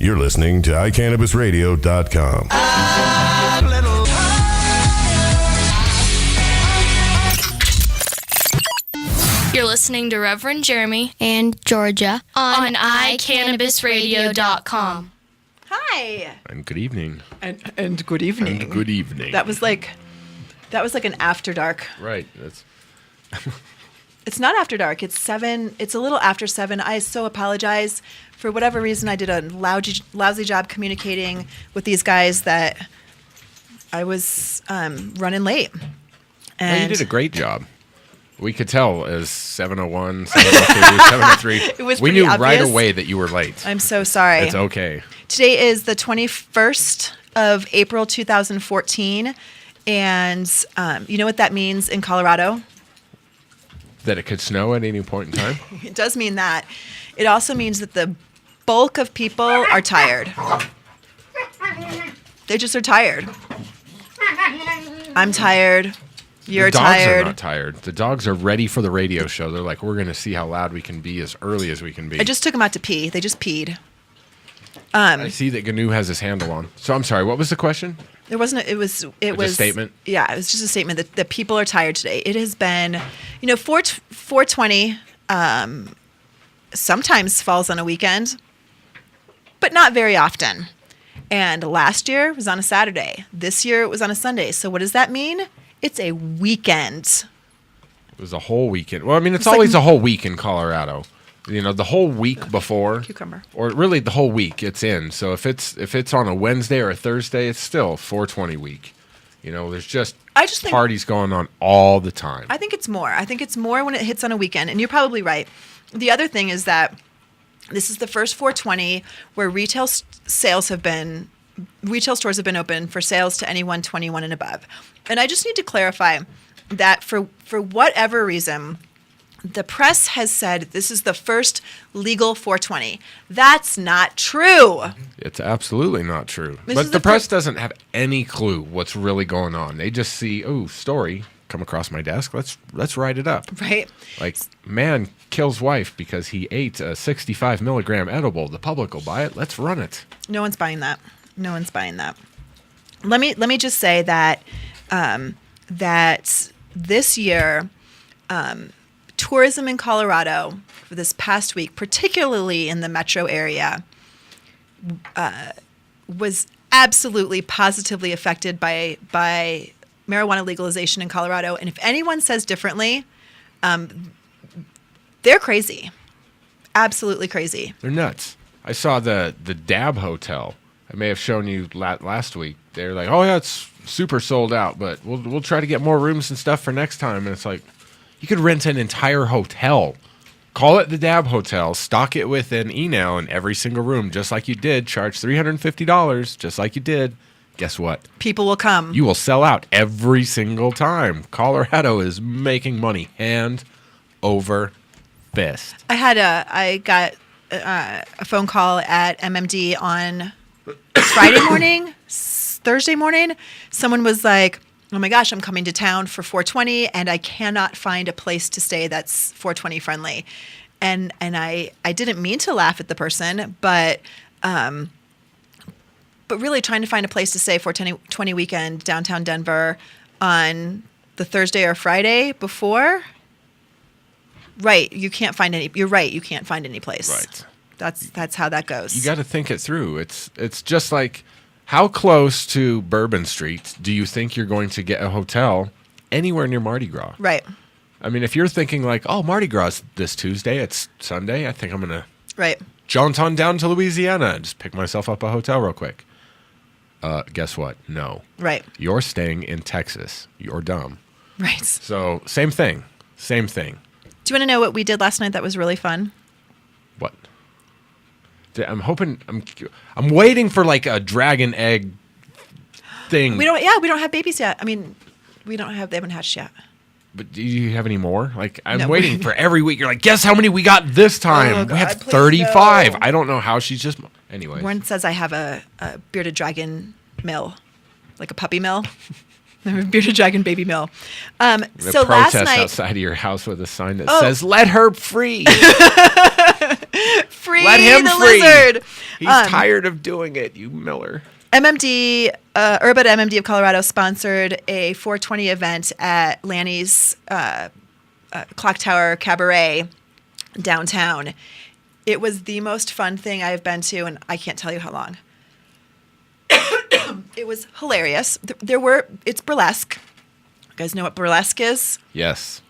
You're listening to iCannabisRadio.com. You're listening to RevJeremy and Georgia on iCannabisRadio.com. Hi. And good evening. And good evening. And good evening. That was like an after dark. Right. That's It's not after dark. It's 7. It's a little after 7. I so apologize. For whatever reason, I did a lousy job communicating with these guys that I was running late. And well, you did a great job. We could tell as 7:01, 7:02, 7:03. It was we pretty knew right obvious. away that you were late. I'm so sorry. It's okay. Today is the 21st of April, 2014. And you know what that means in Colorado? That it could snow at any point in time? It does mean that. It also means that the bulk of people are tired. They just are tired. I'm tired. You're the dogs tired. are not tired. The dogs are ready for the radio show. They're like, we're going to see how loud we can be as early as we can be. I just took them out to pee. They just peed. I see that GNU has his handle on. So I'm sorry, what was the question? There wasn't. It was a statement? Yeah, it was just a statement that people are tired today. It has been, 420 sometimes falls on a weekend, but not very often. And last year was on a Saturday. This year it was on a Sunday. So what does that mean? It's a weekend. It was a whole weekend. Well, I mean, it's always a whole week in Colorado. The whole week before, cucumber, or really the whole week it's in. So if it's on a Wednesday or a Thursday, it's still 420 week. There's just parties going on all the time. I think it's more. I think it's more when it hits on a weekend, and you're probably right. The other thing is that this is the first 420 where retail stores have been open for sales to anyone 21 and above. And I just need to clarify that for whatever reason, the press has said this is the first legal 420. That's not true. It's absolutely not true. This But is the the press doesn't have any clue what's really going on. They just see, story come across my desk. Let's write it up. Right. Like, man kills wife because he ate a 65 milligram edible. The public will buy it. Let's run it. No one's buying that. No one's buying that. Let me just say that that this year, tourism in Colorado for this past week, particularly in the metro area, was absolutely positively affected by marijuana legalization in Colorado. And if anyone says differently, they're crazy. Absolutely crazy. They're nuts. I saw the Dab Hotel. I may have shown you last week. They're like, oh, yeah, it's super sold out, but we'll try to get more rooms and stuff for next time. And it's like, you could rent an entire hotel. Call it the Dab Hotel. Stock it with an e-nail in every single room, just like you did. Charge $350, just like you did. Guess what? People will come. You will sell out every single time. Colorado is making money hand over fist. I got a phone call at MMD on Friday morning, Thursday morning. Someone was like, oh my gosh, I'm coming to town for 420 and I cannot find a place to stay that's 420 friendly. And I didn't mean to laugh at the person, but really trying to find a place to stay 420 weekend downtown Denver on the Thursday or Friday before. Right, you can't find any. You're right, you can't find any place. Right. That's how that goes. You got to think it through. It's just like, how close to Bourbon Street do you think you're going to get a hotel anywhere near Mardi Gras? Right. I mean, if you're thinking like, oh, Mardi Gras this Tuesday, it's Sunday, I think I'm going to jaunt on down to Louisiana and just pick myself up a hotel real quick. Guess what? No. Right. You're staying in Texas. You're dumb. Right. So same thing. Do you want to know what we did last night that was really fun? What? I'm hoping. I'm waiting for like a dragon egg thing. We don't have babies yet. I mean, they haven't hatched yet. But do you have any more? Like, I'm waiting for every week. You're like, guess how many we got this time? Oh, God, we have please 35. no. I don't know how she's just. Anyway. Warren says I have a bearded dragon mill, like a puppy mill. A bearded dragon baby mill. So last night, outside of your house with a sign that says, "Let her free." Free Let him the free. lizard. He's tired of doing it, you Miller. MMD, Urban MMD of Colorado sponsored a 420 event at Lanny's Clock Tower Cabaret downtown. It was the most fun thing I've been to, and I can't tell you how long. It was hilarious. It's burlesque. You guys know what burlesque is? Yes.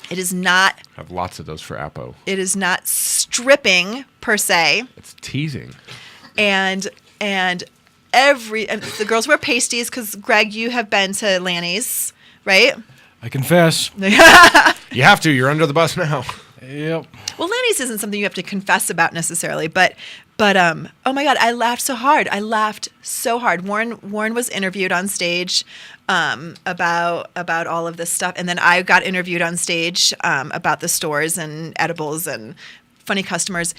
It is not. I have lots of those for Apo. It is not stripping per se. It's teasing. And the girls wear pasties because, Greg, you have been to Lanny's, right? I confess. You have to. You're under the bus now. Yep. Well, Lanny's isn't something you have to confess about necessarily, but oh my God, I laughed so hard. Warren was interviewed on stage about all of this stuff, and then I got interviewed on stage about the stores and edibles and funny customers.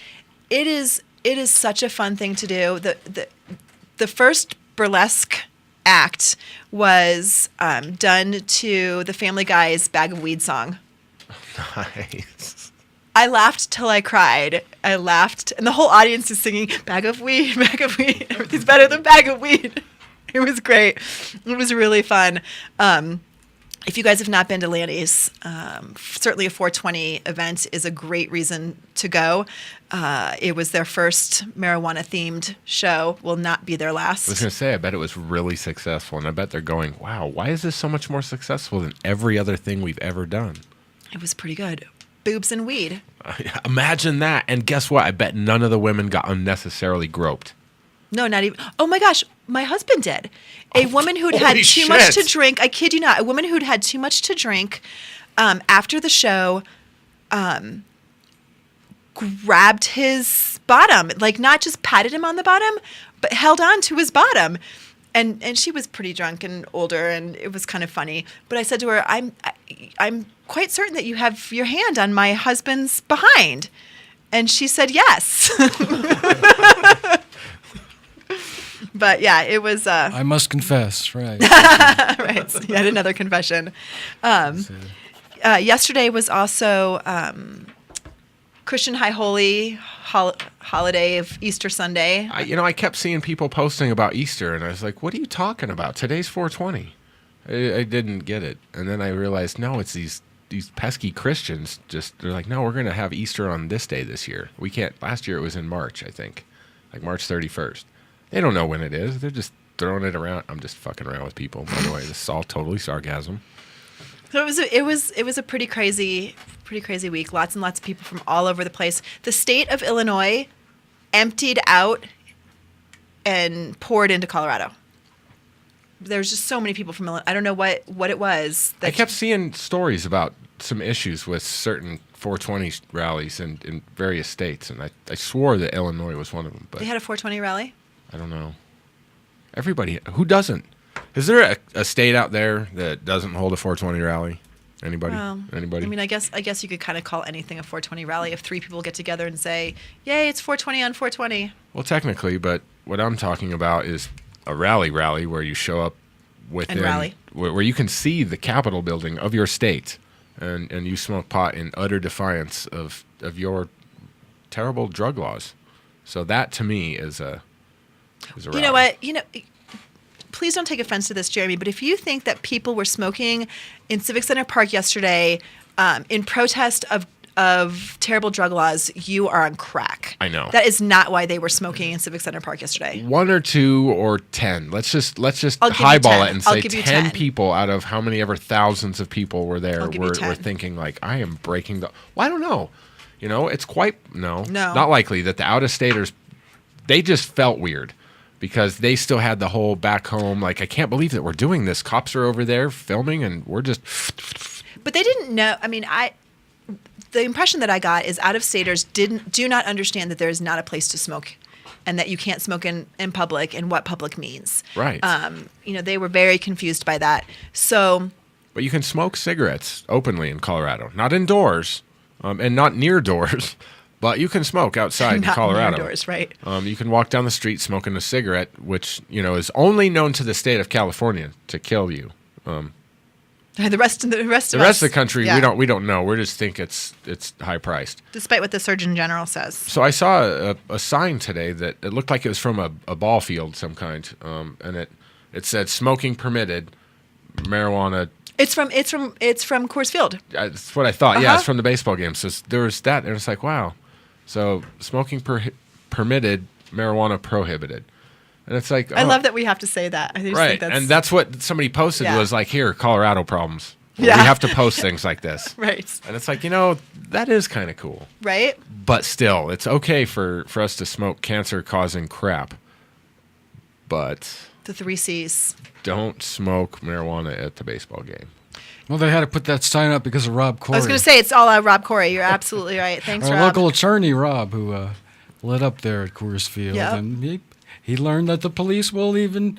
It is such a fun thing to do. The first burlesque act was done to the Family Guy's Bag of Weed song. Nice. I laughed till I cried. I laughed, and the whole audience is singing, "Bag of weed, bag of weed. Everything's better than bag of weed." It was great. It was really fun. If you guys have not been to Lanny's, certainly a 420 event is a great reason to go. It was their first marijuana-themed show. Will not be their last. I was going to say, I bet it was really successful, and I bet they're going, wow, why is this so much more successful than every other thing we've ever done? It was pretty good. Boobs and weed. Imagine that. And guess what? I bet none of the women got unnecessarily groped. No, not even. Oh my gosh, my husband did. A woman who'd had too much to drink. I kid you not. A woman who'd had too much to drink after the show grabbed his bottom, like not just patted him on the bottom, but held on to his bottom. And she was pretty drunk and older, and it was kind of funny. But I said to her, I'm quite certain that you have your hand on my husband's behind. And she said yes. But yeah, it was. I must confess, right? Right, so yet another confession. Yesterday was also Christian High Holy holiday of Easter Sunday. I kept seeing people posting about Easter, and I was like, what are you talking about? Today's 420. I didn't get it. And then I realized, no, it's these pesky Christians. They're like, no, we're going to have Easter on this day this year. We can't. Last year it was in March, I think, like March 31st. They don't know when it is. They're just throwing it around. I'm just fucking around with people. By the way, this is all totally sarcasm. So it was a pretty crazy week. Lots and lots of people from all over the place. The state of Illinois emptied out and poured into Colorado. There's just so many people from Illinois. I don't know what it was. I kept seeing stories about some issues with certain 420 rallies in various states, and I swore that Illinois was one of them. But they had a 420 rally? I don't know. Everybody, who doesn't? Is there a state out there that doesn't hold a 420 rally? Anybody? Anybody? I mean, I guess you could kind of call anything a 420 rally if three people get together and say, "Yay, it's 420 on 420." Well, technically, but what I'm talking about is a rally where you show up within, and rally, where you can see the Capitol building of your state, and you smoke pot in utter defiance of your terrible drug laws. So that to me is a rally. You know what? Please don't take offense to this, Jeremy, but if you think that people were smoking in Civic Center Park yesterday in protest of terrible drug laws, you are on crack. I know. That is not why they were smoking in Civic Center Park yesterday. 1 or 2 or 10. Let's just highball it and say 10 people out of how many ever thousands of people were there were thinking like, I am breaking the. Well, I don't know. It's quite not likely that the out-of-staters, they just felt weird. Because they still had the whole back home, like, I can't believe that we're doing this. Cops are over there filming, and we're just... But they didn't know. I mean, the impression that I got is out-of-staters do not understand that there is not a place to smoke and that you can't smoke in public and what public means. Right. They were very confused by that. So... But you can smoke cigarettes openly in Colorado. Not indoors, and not near doors. But you can smoke outside in Colorado. Indoors, right. You can walk down the street smoking a cigarette, which is only known to the state of California to kill you. The rest of the country, yeah. we don't know. We just think it's high priced. Despite what the Surgeon General says. So I saw a sign today that it looked like it was from a ball field of some kind, and it said smoking permitted, marijuana. It's from Coors Field. That's what I thought. Yeah, Uh-huh. it's from the baseball game. So there was that, and it's like, wow. So smoking permitted, marijuana prohibited. And it's like, I love that we have to say that. I just right. think that's, And that's what somebody posted Yeah. was like, here, Colorado problems. Yeah. We have to post things like this. right. And it's like, that is kind of cool. Right? But still, it's okay for us to smoke cancer-causing crap. But The 3 C's. don't smoke marijuana at the baseball game. Well, they had to put that sign up because of Rob Corey. I was going to say it's all Rob Corey. You're absolutely right. Thanks, Our Rob. local attorney, Rob, who lit up there at Coors Field. Yep. And he learned that the police will even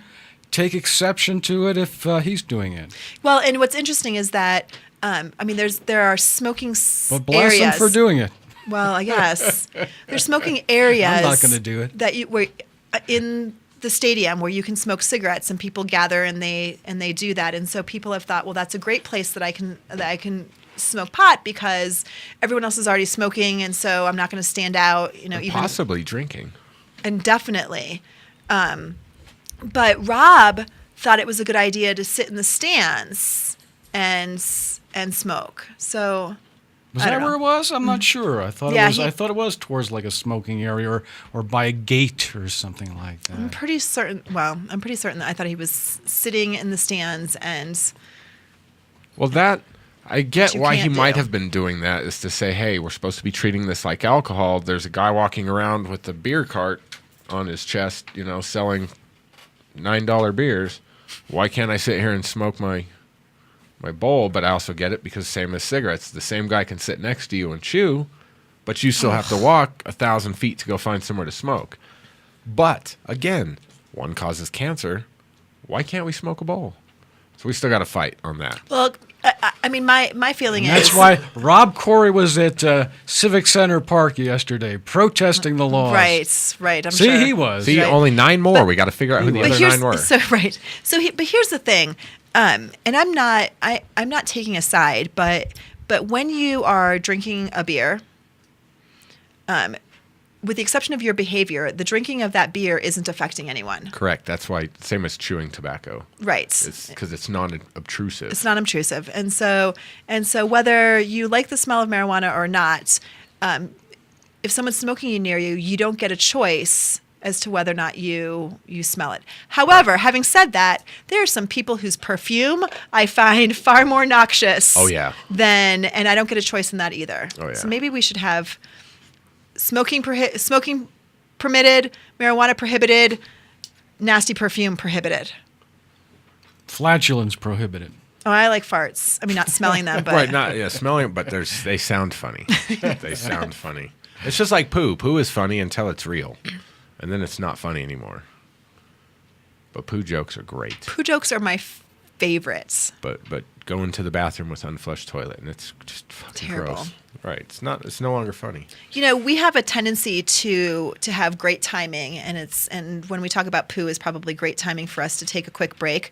take exception to it if he's doing it. Well, and what's interesting is that there are smoking But bless areas. him for doing it. Well, yes, there's smoking areas. I'm not gonna do it. That where in the stadium where you can smoke cigarettes and people gather and they do that, and so people have thought, well, that's a great place that I can smoke pot because everyone else is already smoking, and so I'm not going to stand out. Even Possibly drinking. and definitely. But Rob thought it was a good idea to sit in the stands and smoke. So Was I that don't know. where it was? I'm not sure. I thought Yeah, I thought it was towards like a smoking area or by a gate or something like that. I'm pretty certain that I thought he was sitting in the stands and Well, that I get Which you why he can't might do. have been doing that is to say, hey, we're supposed to be treating this like alcohol. There's a guy walking around with a beer cart on his chest, selling $9 beers. Why can't I sit here and smoke my bowl? But I also get it because same as cigarettes, the same guy can sit next to you and chew, but you still have to walk 1,000 feet to go find somewhere to smoke. But again, one causes cancer. Why can't we smoke a bowl? So we still got to fight on that. well, my feeling And is that's why Rob Corey was at Civic Center Park yesterday protesting the laws. right. I'm See, sure. he was. See, Right. only 9 more. We got to figure out who the But other here's 9 were. but here's the thing, and I'm not taking a side, but when you are drinking a beer, with the exception of your behavior, the drinking of that beer isn't affecting anyone. Correct. That's why, same as chewing tobacco. Right. It's because it's non-obtrusive. It's not obtrusive, and so whether you like the smell of marijuana or not, if someone's smoking near you, you don't get a choice as to whether or not you smell it. However, having said that, there are some people whose perfume I find far more noxious. Oh, yeah. And I don't get a choice in that either. Oh, yeah. So maybe we should have smoking permitted, marijuana prohibited, nasty perfume prohibited. Flatulence prohibited. Oh, I like farts. I mean, not smelling them, but Right, smelling, but they sound funny. They sound funny. It's just like poo. Poo is funny until it's real, and then it's not funny anymore. But poo jokes are great. poo jokes are my favorites. But going to the bathroom with unflushed toilet, and it's just fucking Terrible. gross. Right. It's no longer funny. We have a tendency to have great timing, and when we talk about poo, is probably great timing for us to take a quick break.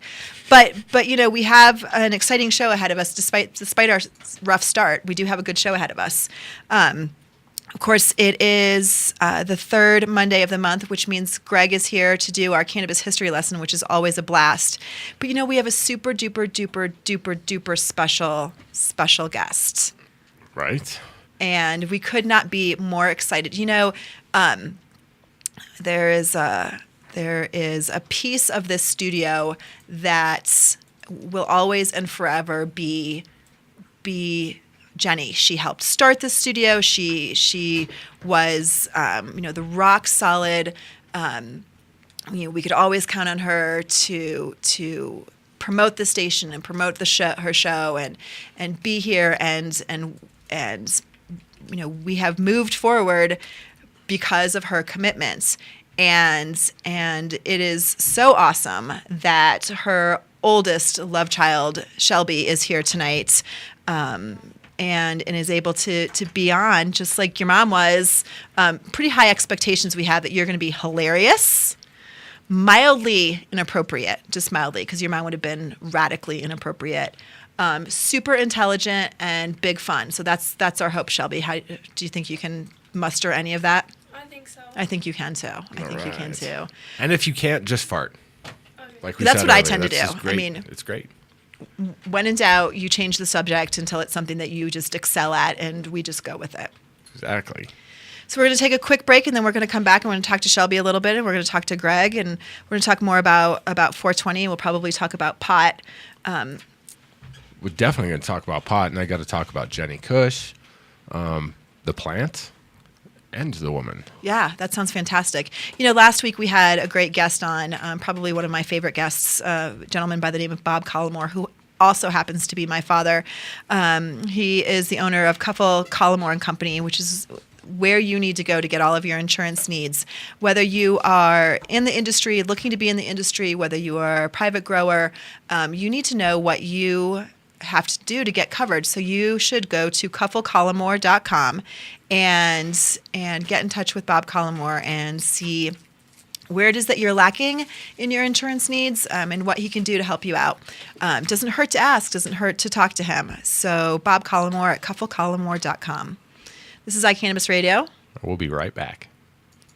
But we have an exciting show ahead of us. Despite our rough start, we do have a good show ahead of us. Of course, it is the third Monday of the month, which means Gregg is here to do our cannabis history lesson, which is always a blast. But we have a super duper duper duper duper special guest. Right. And we could not be more excited. There is a piece of this studio that will always and forever be Jenny. She helped start the studio. She was the rock solid. We could always count on her to promote the station and promote her show and be here and we have moved forward because of her commitments, and it is so awesome that her oldest love child Shelby is here tonight, and is able to be on just like your mom was. Pretty high expectations we have that you're going to be hilarious. Mildly inappropriate, just mildly, because your mom would have been radically inappropriate. super intelligent and big fun. So that's our hope, Shelby. How do you think you can muster any of that? I think so. I think you can too. I think you can too. And if you can't, just fart. Like we That's said what I earlier, tend to that's do. just great. I mean, it's great. when in doubt, you change the subject until it's something that you just excel at, and we just go with it. Exactly. So we're going to take a quick break, and then we're going to come back, and we're going to talk to Shelby a little bit, and we're going to talk to Gregg, and we're going to talk more about 420. We'll probably talk about pot. We're definitely going to talk about pot, and I got to talk about Jenny Kush, the plant, and the woman. Yeah, that sounds fantastic. Last week we had a great guest on, probably one of my favorite guests, a gentleman by the name of Bob Collimore, who also happens to be my father. He is the owner of Cuffle Collimore and Company, which is where you need to go to get all of your insurance needs. Whether you are in the industry, looking to be in the industry, whether you are a private grower, you need to know what you have to do to get covered. So you should go to cufflecollimore.com and get in touch with Bob Collimore and see where it is that you're lacking in your insurance needs, and what he can do to help you out. Doesn't hurt to ask, doesn't hurt to talk to him. So Bob Collimore at cufflecollimore.com. This is iCannabis Radio. We'll be right back.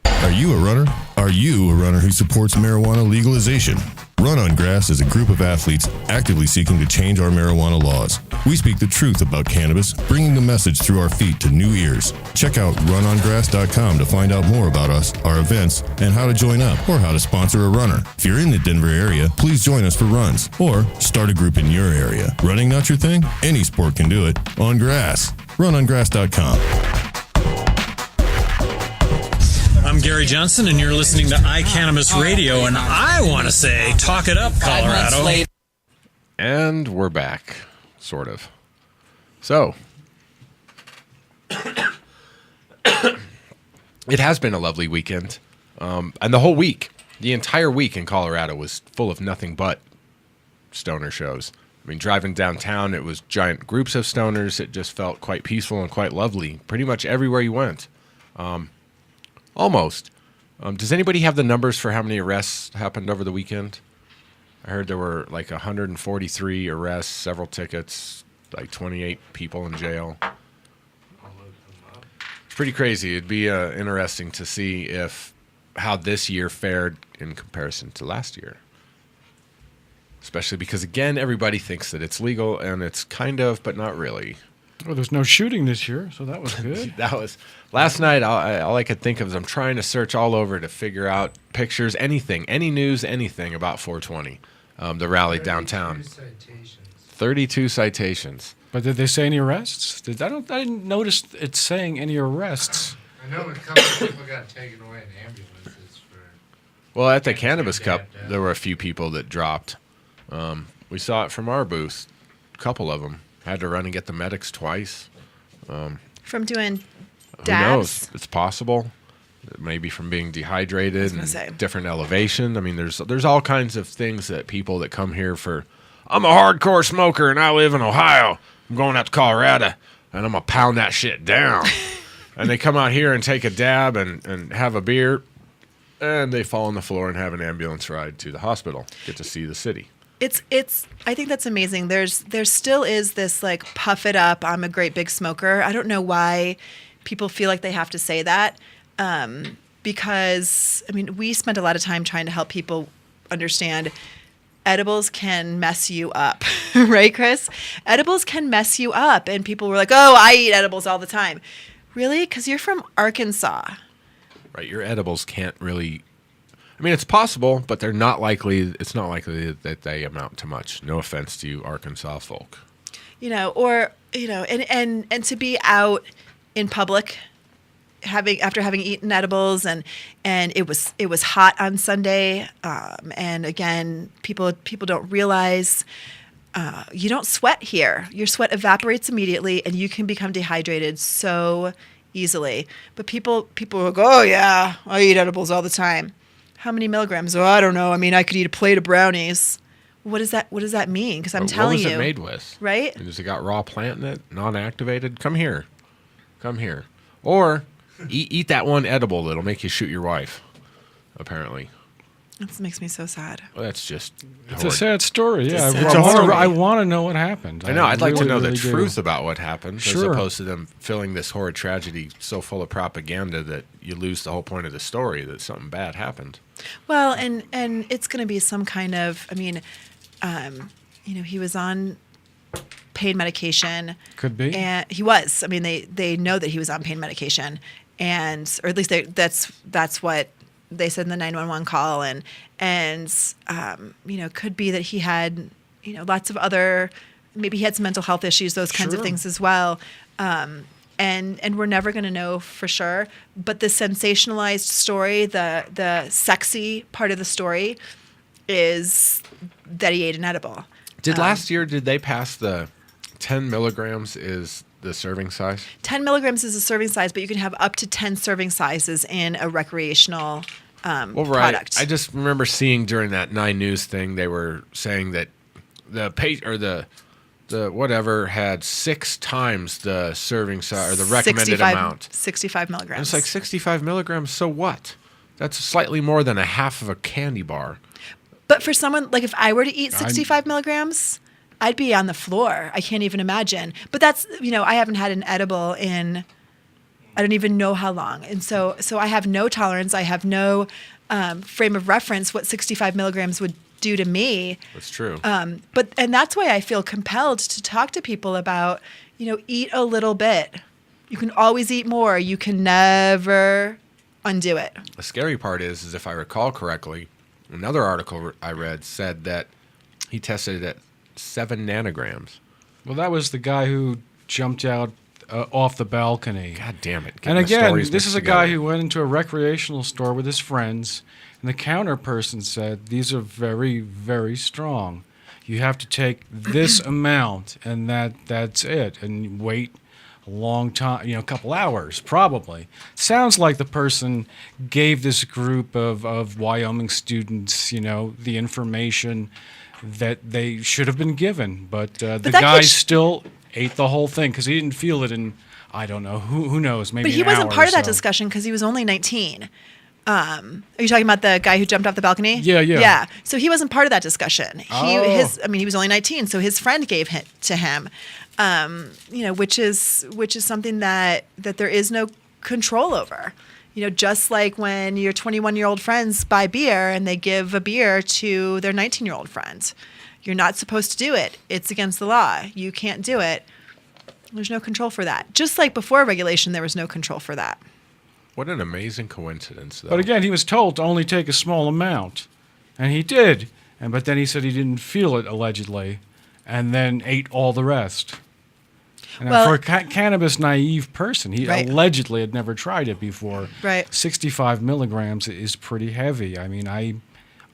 Are you a runner? Are you a runner who supports marijuana legalization? Run on Grass is a group of athletes actively seeking to change our marijuana laws. We speak the truth about cannabis, bringing the message through our feet to new ears. Check out runongrass.com to find out more about us, our events, and how to join up or how to sponsor a runner. If you're in the Denver area, please join us for runs or start a group in your area. Running not your thing? Any sport can do it. On grass. Runongrass.com. I'm Gary Johnson, and you're listening to iCannabis Radio, and I want to say, talk it up, Colorado. And we're back, sort of. So, it has been a lovely weekend. And the whole week, the entire week in Colorado was full of nothing but stoner shows. I mean, driving downtown, it was giant groups of stoners. It just felt quite peaceful and quite lovely, pretty much everywhere you went. Almost. Does anybody have the numbers for how many arrests happened over the weekend? I heard there were like 143 arrests, several tickets, like 28 people in jail. It's pretty crazy. It'd be interesting to see how this year fared in comparison to last year. Especially because, again, everybody thinks that it's legal, and it's kind of, but not really. Well, there's no shooting this year, so that was good. That was last night. All I could think of is I'm trying to search all over to figure out pictures, anything, any news, anything about 420, the rally downtown. 32 citations. But did they say any arrests? I didn't notice it saying any arrests. I know a couple of people got taken away in ambulances for. Well, at the Cannabis Cup, there were a few people that dropped. We saw it from our booth. A couple of them had to run and get the medics twice. From doing Who dabs? knows? It's possible. Maybe from being dehydrated and different elevation. I mean, there's all kinds of things that people that come here for. I'm a hardcore smoker and I live in Ohio. I'm going out to Colorado and I'm gonna pound that shit down. And they come out here and take a dab and have a beer, and they fall on the floor and have an ambulance ride to the hospital. Get to see the city. It's I think that's amazing. There still is this like puff it up, I'm a great big smoker. I don't know why people feel like they have to say that. Because I mean, we spend a lot of time trying to help people understand edibles can mess you up, right, Chris? Edibles can mess you up, and people were like, "Oh, I eat edibles all the time." Really? Because you're from Arkansas. Right, your edibles can't really. I mean, it's possible, but they're not likely. It's not likely that they amount to much. No offense to you, Arkansas folk. And to be out in public, after having eaten edibles, and it was hot on Sunday, and again, people don't realize. You don't sweat here. Your sweat evaporates immediately, and you can become dehydrated so easily. But people are like, "Oh yeah, I eat edibles all the time." How many milligrams? Oh, I don't know. I mean, I could eat a plate of brownies. What does that mean? Because I'm telling you. What was it made with? Right? Has it got raw plant in it? Non-activated? Come here. Or eat that one edible that'll make you shoot your wife, apparently. That makes me so sad. Well, that's just. It's a sad story. Yeah, It's a sad story. I want to know what happened. I know. I'd like to really, know the really do. truth about what happened, as Sure. opposed to them filling this horrid tragedy so full of propaganda that you lose the whole point of the story that something bad happened. Well, and it's going to be some kind of. I mean, he was on pain medication. Could be. And he was. I mean, they know that he was on pain medication, or at least that's what they said in the 911 call, and could be that he had lots of other, maybe he had some mental health issues, those kinds of Sure. things as well. And we're never going to know for sure. But the sensationalized story, the sexy part of the story, is that he ate an edible. Last year, did they pass the 10 milligrams is the serving size? 10 milligrams is a serving size, but you can have up to 10 serving sizes in a recreational product. I just remember seeing during that 9 News thing, they were saying that the whatever had 6 times the serving size or the recommended amount. 65 And milligrams. it's like 65 milligrams. So what? That's slightly more than a half of a candy bar. But for someone, like if I were to eat 65 milligrams, I'd be on the floor. I can't even imagine. But that's, I haven't had an edible in, I don't even know how long. And so I have no tolerance. I have no frame of reference what 65 milligrams would do to me. That's true. And that's why I feel compelled to talk to people about, eat a little bit. You can always eat more. You can never undo it. The scary part is if I recall correctly, another article I read said that he tested it at 7 nanograms. Well, that was the guy who jumped out off the balcony. God damn it. And Getting the again, stories this mixed is a guy together. who went into a recreational store with his friends, and the counter person said, these are very, very strong. You have to take this amount, and that's it, and wait a long time, a couple hours, probably. Sounds like the person gave this group of Wyoming students, the information that they should have been given, but the that guy kid still ate the whole thing because he didn't feel it in, I don't know, who knows, maybe But he an wasn't hour part or of that so. discussion because he was only 19. Are you talking about the guy who jumped off the balcony? Yeah. Yeah. So he wasn't part of that discussion. He was only 19, so his friend gave it to him. Which is something that there is no control over. Just like when your 21-year-old friends buy beer and they give a beer to their 19-year-old friend. You're not supposed to do it. It's against the law. You can't do it. There's no control for that. Just like before regulation, there was no control for that. What an amazing coincidence, though. But again, he was told to only take a small amount, and he did. But then he said he didn't feel it, allegedly, and then ate all the rest. And Well- for a cannabis naive person, he Right. allegedly had never tried it before. Right. 65 milligrams is pretty heavy. I mean,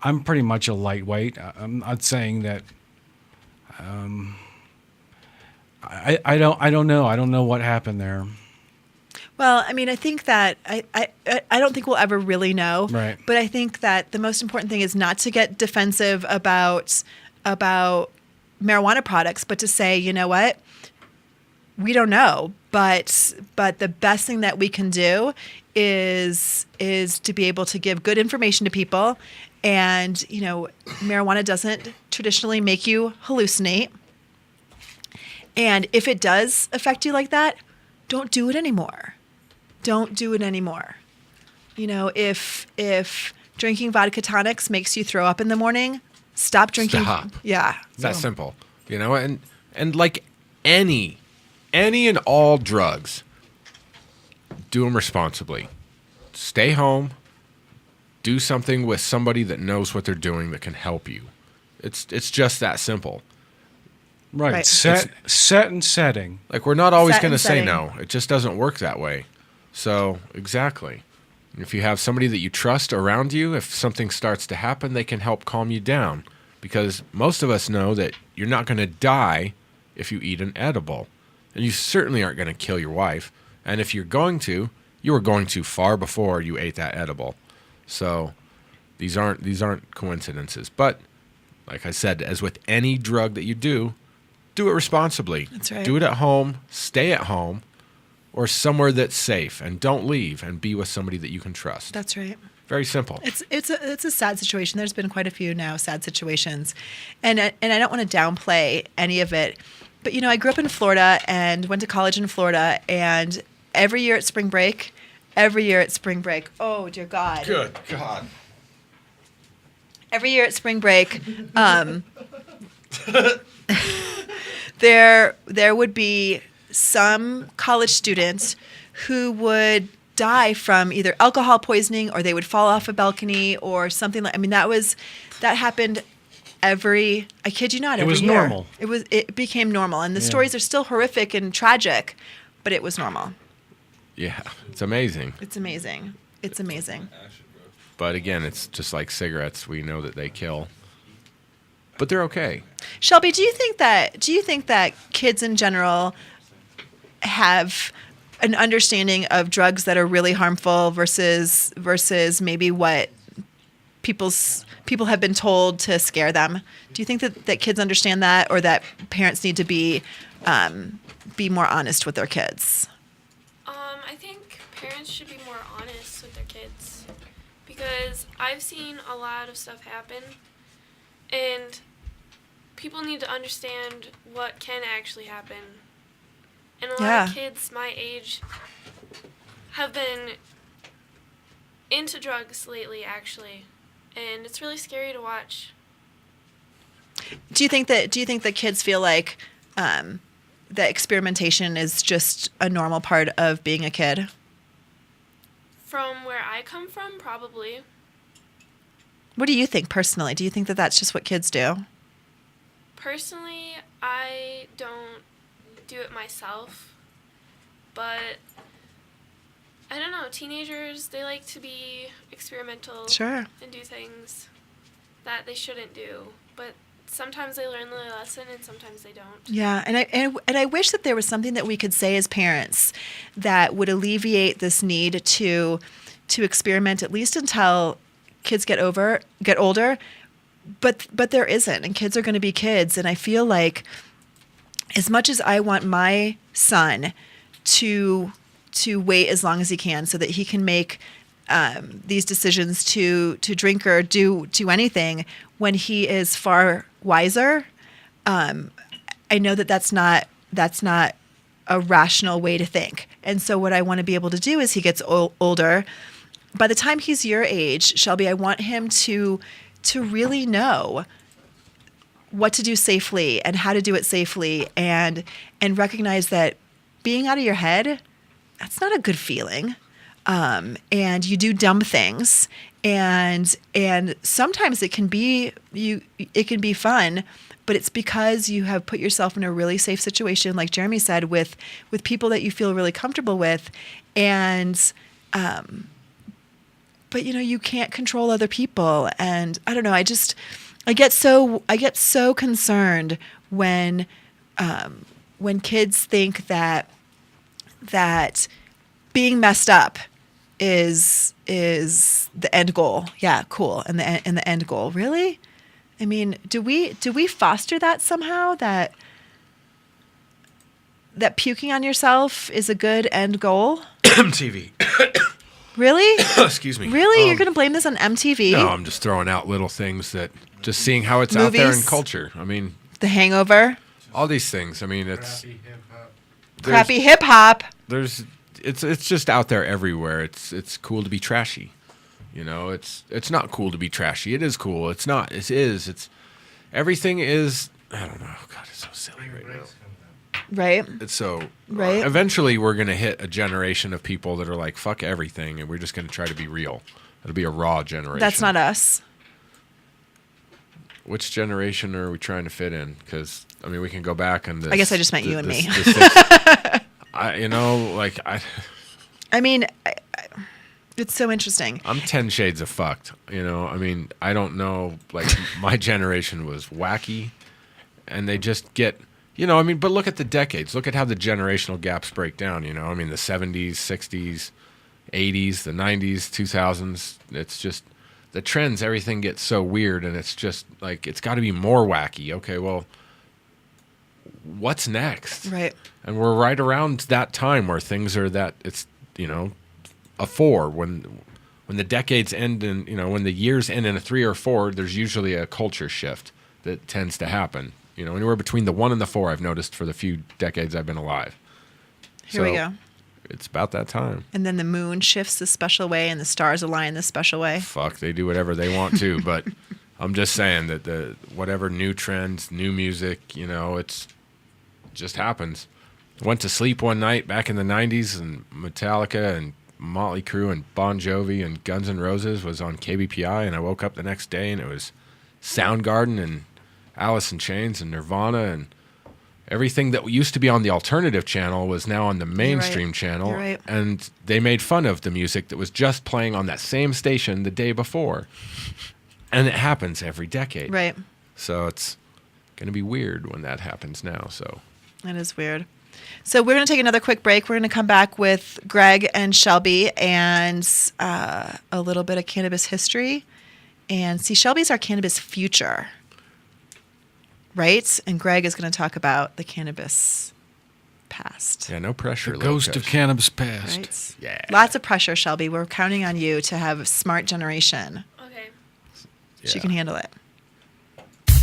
I'm pretty much a lightweight. I'm not saying that. I don't know. I don't know what happened there. Well, I mean, I think that I don't think we'll ever really know. Right. But I think that the most important thing is not to get defensive about marijuana products, but to say, you know what, we don't know. But the best thing that we can do is to be able to give good information to people. And, marijuana doesn't traditionally make you hallucinate. And if it does affect you like that, don't do it anymore. Don't do it anymore. If drinking vodka tonics makes you throw up in the morning, stop drinking. Stop. Yeah. It's that simple, and like any and all drugs, do them responsibly. Stay home. Do something with somebody that knows what they're doing that can help you. It's just that simple. Right. Right. Set and setting. Like, we're not always Set going to and say setting. no. It just doesn't work that way. So, exactly. If you have somebody that you trust around you, if something starts to happen, they can help calm you down. Because most of us know that you're not going to die if you eat an edible. And you certainly aren't going to kill your wife. And if you're going to, you were going to far before you ate that edible. So, these aren't coincidences. But, like I said, as with any drug that you do it responsibly. That's right. Do it at home, stay at home, or somewhere that's safe, and don't leave, and be with somebody that you can trust. That's right. Very simple. It's a sad situation. There's been quite a few now sad situations, and I don't want to downplay any of it. But I grew up in Florida and went to college in Florida, and every year at spring break, oh dear God, Good God. every year at spring break, there would be some college students who would die from either alcohol poisoning or they would fall off a balcony or something like. I mean, that happened I kid you not, every was year. normal. It became normal, and the stories are still horrific and tragic, but it was normal. Yeah, it's amazing. It's amazing. It's amazing. But again, it's just like cigarettes. We know that they kill, but they're okay. Shelby, do you think that kids in general have an understanding of drugs that are really harmful versus maybe what people have been told to scare them? Do you think that kids understand that, or that parents need to be more honest with their kids? I think parents should be more honest with their kids, because I've seen a lot of stuff happen, and people need to understand what can actually happen. And a lot of kids my age have been into drugs lately, actually, and it's really scary to watch. Do you think that kids feel like that experimentation is just a normal part of being a kid? From where I come from, probably. What do you think personally? Do you think that that's just what kids do? Personally, I don't do it myself, but I don't know, teenagers, they like to be experimental. Sure. And do things that they shouldn't do, but sometimes they learn the lesson and sometimes they don't. Yeah, and I wish that there was something that we could say as parents that would alleviate this need to experiment, at least until kids get older. But there isn't, and kids are going to be kids, and I feel like as much as I want my son to wait as long as he can so that he can make these decisions to drink or do anything when he is far wiser, I know that that's not a rational way to think. And so what I want to be able to do as he gets older, by the time he's your age, Shelby, I want him to really know what to do safely and how to do it safely, and recognize that being out of your head, that's not a good feeling. And you do dumb things, and sometimes it can be fun, but it's because you have put yourself in a really safe situation, like Jeremy said, with people that you feel really comfortable with, and but you can't control other people, and I don't know. I get so concerned when kids think that being messed up is the end goal. Yeah, cool. And the end goal. Really? I mean, do we foster that somehow, that puking on yourself is a good end goal? MTV. Really? Excuse me. Really? You're going to blame this on MTV? No, I'm just throwing out little things that just seeing how it's out there in Movies? culture. I mean, The Hangover? all these things. I mean, it's Crappy hip hop. it's just out there everywhere. It's cool to be trashy. It's not cool to be trashy. It is cool. It's not. It is. It's everything is. I don't know. God, it's so silly right now. Right? It's so. Right. Eventually, we're gonna hit a generation of people that are like, fuck everything, and we're just gonna try to be real. It'll be a raw generation. That's not us. Which generation are we trying to fit in? Because I mean, we can go back and. I guess I just meant you and me. I mean, it's so interesting. I'm 10 shades of fucked. I mean, I don't know. Like, my generation was wacky, and they just get. But look at the decades. Look at how the generational gaps break down. I mean, the 70s, 60s, 80s, the 90s, 2000s. It's just the trends. Everything gets so weird, and it's just like it's got to be more wacky. Okay, well, what's next? Right. And we're right around that time where things are that it's a 4 when when the decades end in, when the years end in a 3 or 4, there's usually a culture shift that tends to happen. Anywhere between the 1 and the 4, I've noticed for the few decades I've been alive. Here we go. It's about that time. And then the moon shifts this special way and the stars align this special way. Fuck, they do whatever they want to, but I'm just saying that the whatever new trends, new music, it just happens. Went to sleep one night back in the 90s and Metallica and Motley Crue and Bon Jovi and Guns N' Roses was on KBPI, and I woke up the next day and it was Soundgarden and Alice in Chains and Nirvana, and everything that used to be on the alternative channel was now on the mainstream channel. You're right. And they made fun of the music that was just playing on that same station the day before. And it happens every decade. Right. So it's going to be weird when that happens now. So That is weird. So we're going to take another quick break. We're going to come back with Gregg and Shelby and a little bit of cannabis history. And see, Shelby's our cannabis future. Right? And Gregg is going to talk about the cannabis past. yeah, no pressure. The Little ghost of Kush. cannabis past. Right? Yeah. Lots of pressure, Shelby. We're counting on you to have a smart generation. Okay. She Yeah. can handle it.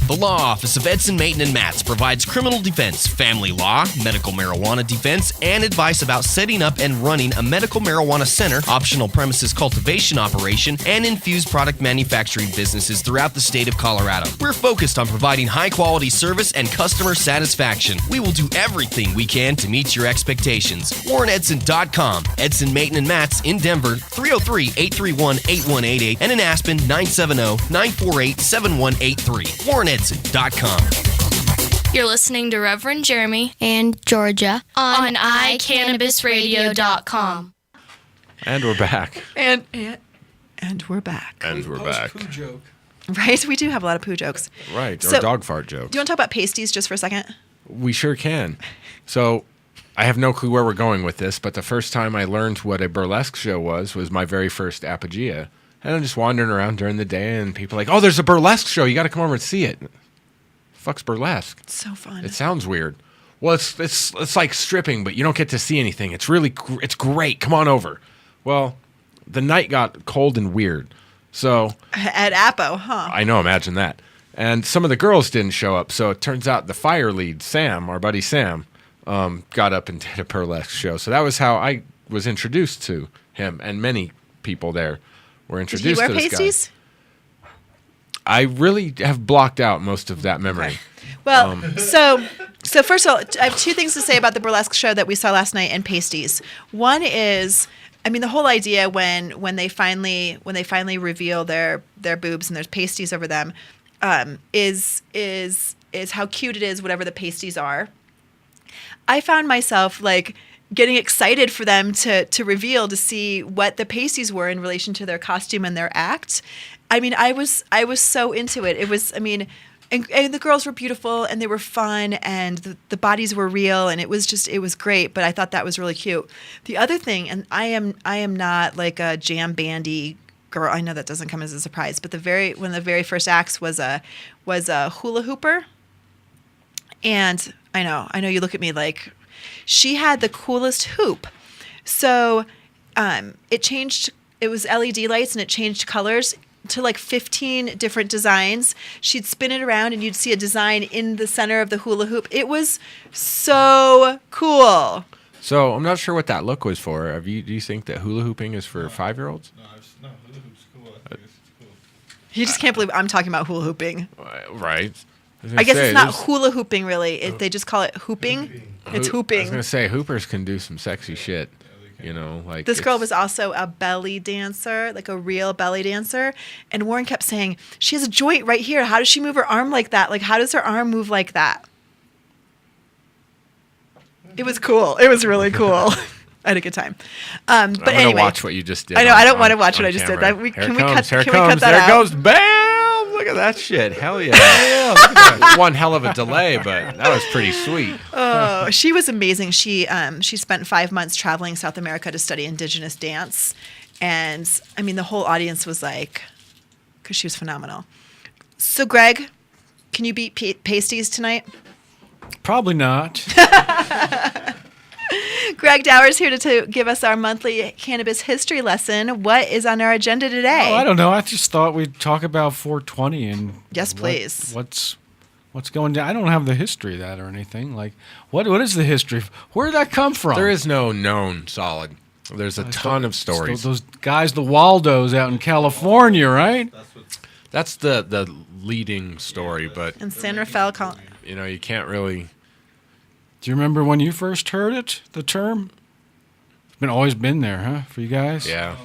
The Law Office of Edson, Mayton, and Matz provides criminal defense, family law, medical marijuana defense, and advice about setting up and running a medical marijuana center, optional premises cultivation operation, and infused product manufacturing businesses throughout the state of Colorado. We're focused on providing high-quality service and customer satisfaction. We will do everything we can to meet your expectations. WarrenEdson.com. Edson, Mayton, and Matz in Denver, 303-831-8188, and in Aspen, 970-948-7183. WarrenEdson.com. You're listening to Reverend Jeremy and Georgia on iCannabisRadio.com. And we're back. And we're back. And we're back. Poo joke. Right? We do have a lot of poo jokes. Right. Or So- dog fart jokes. Do you want to talk about pasties just for a second? We sure can. So I have no clue where we're going with this, but the first time I learned what a burlesque show was my very first Apogea. And I'm just wandering around during the day, and people are like, oh, there's a burlesque show. You got to come over and see it. Fuck's burlesque? It's so fun. It sounds weird. Well, it's like stripping, but you don't get to see anything. It's really it's great. Come on over. Well, the night got cold and weird. So At Apo, huh? I know, imagine that. And some of the girls didn't show up, so it turns out the fire lead, Sam, our buddy Sam, got up and did a burlesque show. So that was how I was introduced to him, and many people there were Did introduced he wear to this pasties? guy. I really have blocked out most of that memory. Well, so first of all, I have two things to say about the burlesque show that we saw last night and pasties. One is, I mean, the whole idea when they finally reveal their boobs and there's pasties over them, is how cute it is, whatever the pasties are. I found myself like getting excited for them to reveal, to see what the pasties were in relation to their costume and their act. I mean, I was so into it. It was, I mean, and the girls were beautiful and they were fun and the bodies were real and it was great. But I thought that was really cute. The other thing, and I am not like a jam bandy girl. I know that doesn't come as a surprise, but one of the very first acts was a hula hooper. And I know you look at me like, she had the coolest hoop. So it was LED lights and it changed colors to like 15 different designs. She'd spin it around and you'd see a design in the center of the hula hoop. It was so cool. So I'm not sure what that look was for. Do you think that hula hooping is for 5-year-olds? No, hula hoop's cool. I think it's cool. You just can't believe I'm talking about hula hooping. Right. I guess it's not hula hooping really. They just call it hooping. It's I was hooping. gonna say hoopers can do some sexy shit. You know, like This girl was also a belly dancer, like a real belly dancer. And Warren kept saying, she has a joint right here. How does she move her arm like that? Like, how does her arm move like that? It was cool. It was really cool. I had a good time. But I'm gonna anyway, watch what you just did. I know. I don't want to watch on what I just did. camera. Can we Here cut that there out? goes. Bam! Look at that shit. Hell yeah. Look at that. One hell of a delay, but that was pretty sweet. Oh, she was amazing. She spent 5 months traveling South America to study indigenous dance. And, I mean, the whole audience was like, because she was phenomenal. So, Gregg, can you beat pasties tonight? Probably not. Gregg Daurer is here to give us our monthly cannabis history lesson. What is on our agenda today? Oh, I don't know. I just thought we'd talk about 420 and Yes, please. What's going down. I don't have the history of that or anything. Like, what is the history? Where did that come from? There is no known solid. There's a ton of stories. Those guys, the Waldos out in California, right? That's the leading story, but In San Rafael, you can't really. Do you remember when you first heard it, the term? It's always been there, huh, for you guys? Yeah.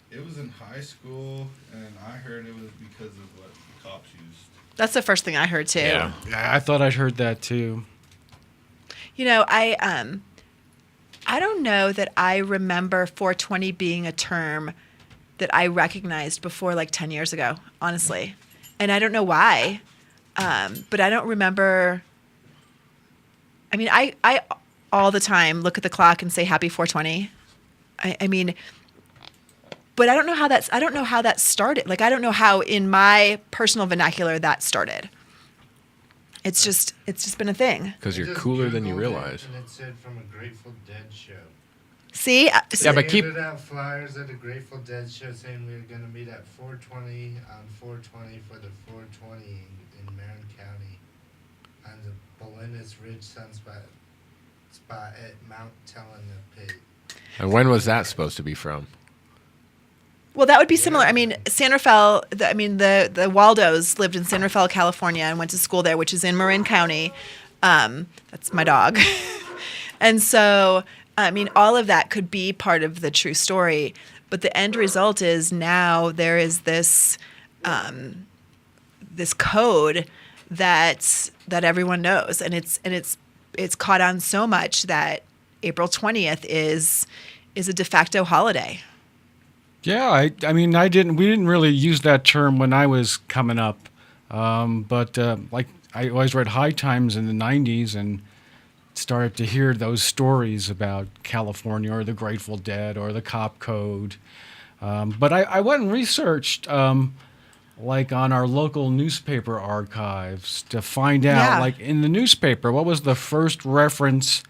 It was in high school, and I heard it was because of what the cops used. that's the first thing I heard too. Yeah. I thought I'd heard that too. I don't know that I remember 420 being a term that I recognized before like 10 years ago, honestly. And I don't know why, but I don't remember. I mean, I all the time look at the clock and say happy 420. I mean, but I don't know how that started. Like, I don't know how in my personal vernacular that started. It's just been a thing. Because you're cooler than you realize. And it said from a Grateful Dead show. See? Yeah, but They keep. handed out flyers at a Grateful Dead show saying we were going to meet at 420 on 420 for the 420 in Marin County on the Bolinas Ridge Sunspot spot at Mount Pit. And when was that supposed to be from? Well, that would be similar. I mean, San Rafael, the Waldos lived in San Rafael, California, and went to school there, which is in Marin County. That's my dog. And so, I mean, all of that could be part of the true story. But the end result is now there is this this code that everyone knows, and it's caught on so much that April 20th is a de facto holiday. Yeah, I mean, we didn't really use that term when I was coming up, but like I always read High Times in the '90s and started to hear those stories about California or the Grateful Dead or the Cop Code. But I went and researched, like on our local newspaper archives to find out, like in the newspaper, what was the first reference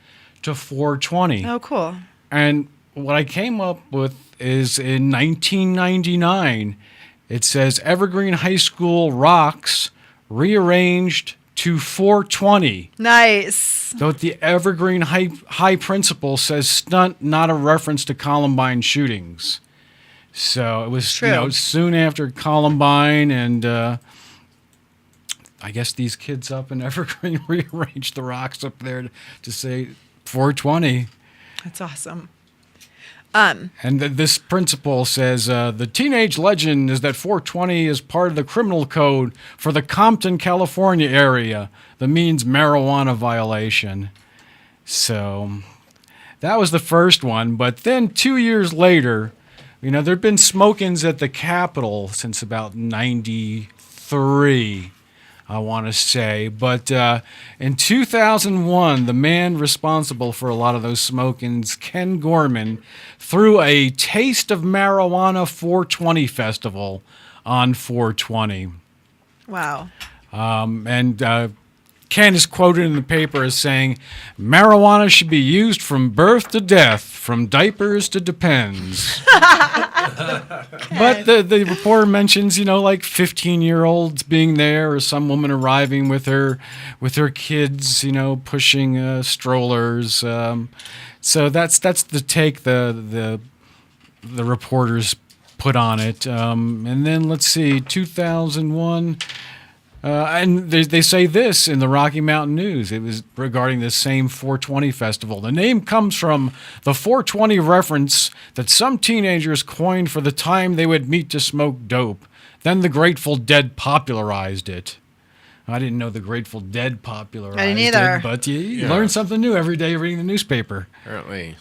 to 420? Oh, cool. And what I came up with is in 1999, it says Evergreen High School rocks rearranged to 420. Nice. Though the Evergreen High principal says stunt, not a reference to Columbine shootings. So it was soon after Columbine, and I guess these kids up in Evergreen rearranged the rocks up there to say 420. That's awesome. And this principal says the teenage legend is that 420 is part of the criminal code for the Compton, California area that means marijuana violation. So that was the first one. But then 2 years later, there'd been smoke-ins at the Capitol since about 93. I want to say. But in 2001, the man responsible for a lot of those smoke-ins, Ken Gorman, threw a Taste of Marijuana 420 festival on 420. Wow. And Ken is quoted in the paper as saying, marijuana should be used from birth to death, from diapers to depends. But the reporter mentions, like 15-year-olds being there, or some woman arriving with her kids, pushing strollers. So that's the take the reporters put on it. And then let's see, 2001. And they say this in the Rocky Mountain News. It was regarding this same 420 festival. The name comes from the 420 reference that some teenagers coined for the time they would meet to smoke dope. Then the Grateful Dead popularized it. I didn't know the Grateful Dead popularized I didn't either. it, but you learn something new every day reading the newspaper. Apparently.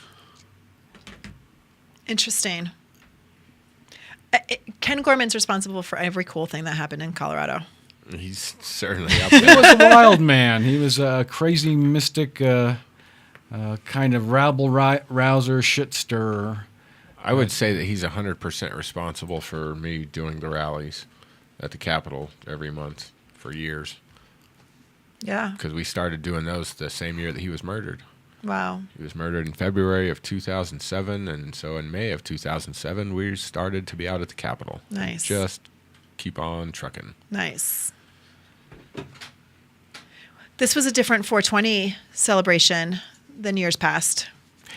Interesting. Ken Gorman's responsible for every cool thing that happened in Colorado. He's certainly up He there. was a wild man. He was a crazy mystic, kind of rabble-rouser, shit-stirrer. I would say that he's 100% responsible for me doing the rallies at the Capitol every month for years. Yeah. Because we started doing those the same year that he was murdered. Wow. He was murdered in February of 2007, and so in May of 2007, we started to be out at the Capitol. Nice. Just keep on trucking. Nice. This was a different 420 celebration than years past.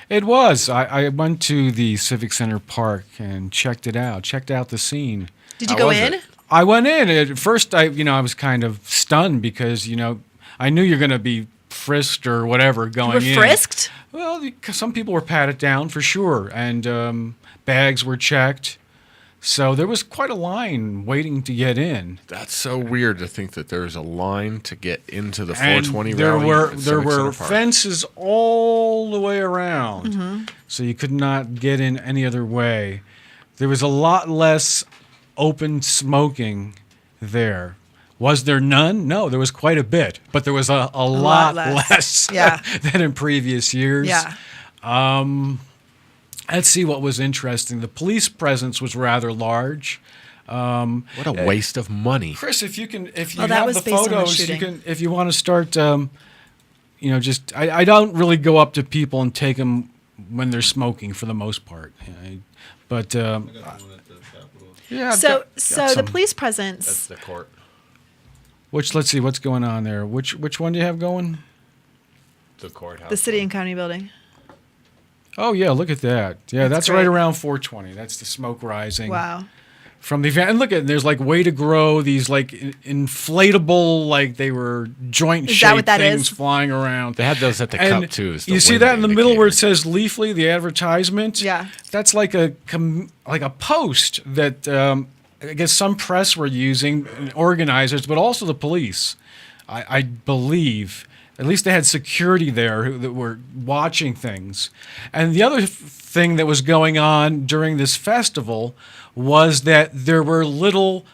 It was. I went to the Civic Center Park and checked out the scene. Did you go in? I went in. At first, I was kind of stunned because, I knew you're going to be frisked or whatever going in. You were frisked? Well, some people were patted down for sure, and bags were checked. So there was quite a line waiting to get in. That's so weird to think that there's a line to get into the 420 and there rally. were at there Civic were Center Park. fences all the way around, Mm-hmm. so you could not get in any other way. There was a lot less open smoking there. Was there none? No, there was quite a bit, but there was a lot less Yeah. than in previous years. Yeah. Let's see what was interesting. The police presence was rather large. What a waste of money. Chris, if you that have was the based on the photos, shooting. if you want to start, I don't really go up to people and take them when they're smoking for the most part. But I got the one at the Capitol. yeah, I've So got the some. police That's presence. the court. Let's see what's going on there. Which one do you have going? The courthouse. The city and county building. Oh yeah, look at that. Yeah, That's that's right great. around 420. That's the smoke rising. Wow. From the event, and look at there's like Way to Grow, these like inflatable, like they were joint Is that what shaped that things is? flying around. They had those at the And Cup too. you see that in the middle where it says Leafly, the advertisement? Yeah. That's like a post that I guess some press were using, and organizers, but also the police. I believe. At least they had security there that were watching things. And the other thing that was going on during this festival was that there were little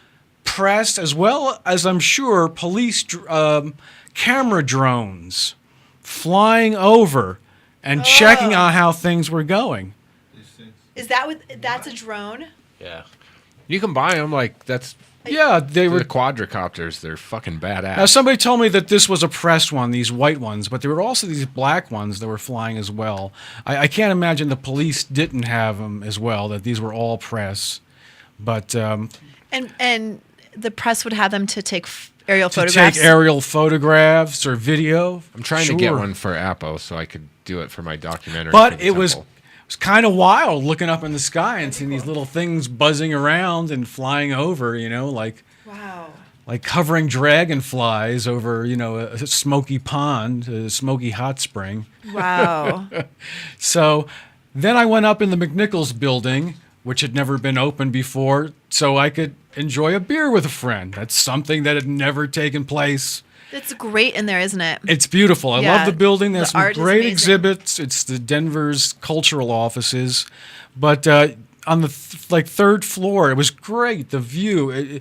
press, as well as I'm sure police camera drones flying over and checking out how things were going. These things. Is that what? That's a drone? Yeah. You can buy them. Like, that's Yeah, they were. the quadricopters. They're fucking badass. Now, somebody told me that this was a pressed one, these white ones, but there were also these black ones that were flying as well. I can't imagine the police didn't have them as well, that these were all press. But And the press would have them to take aerial to photographs. take aerial photographs or video. I'm trying to get Sure. one for Apple so I could do it for my documentary. for But the it was temple. kind of wild looking up in the sky and seeing these little things buzzing around and flying over, Wow. like covering dragonflies over, a smoky pond, a smoky hot spring. Wow. So then I went up in the McNichols building, which had never been open before, so I could enjoy a beer with a friend. That's something that had never taken place. It's great in there, isn't it? It's beautiful. I Yeah, love the building. There's the some art is great amazing. exhibits. It's the Denver's cultural offices. But on the third floor, it was great. The view.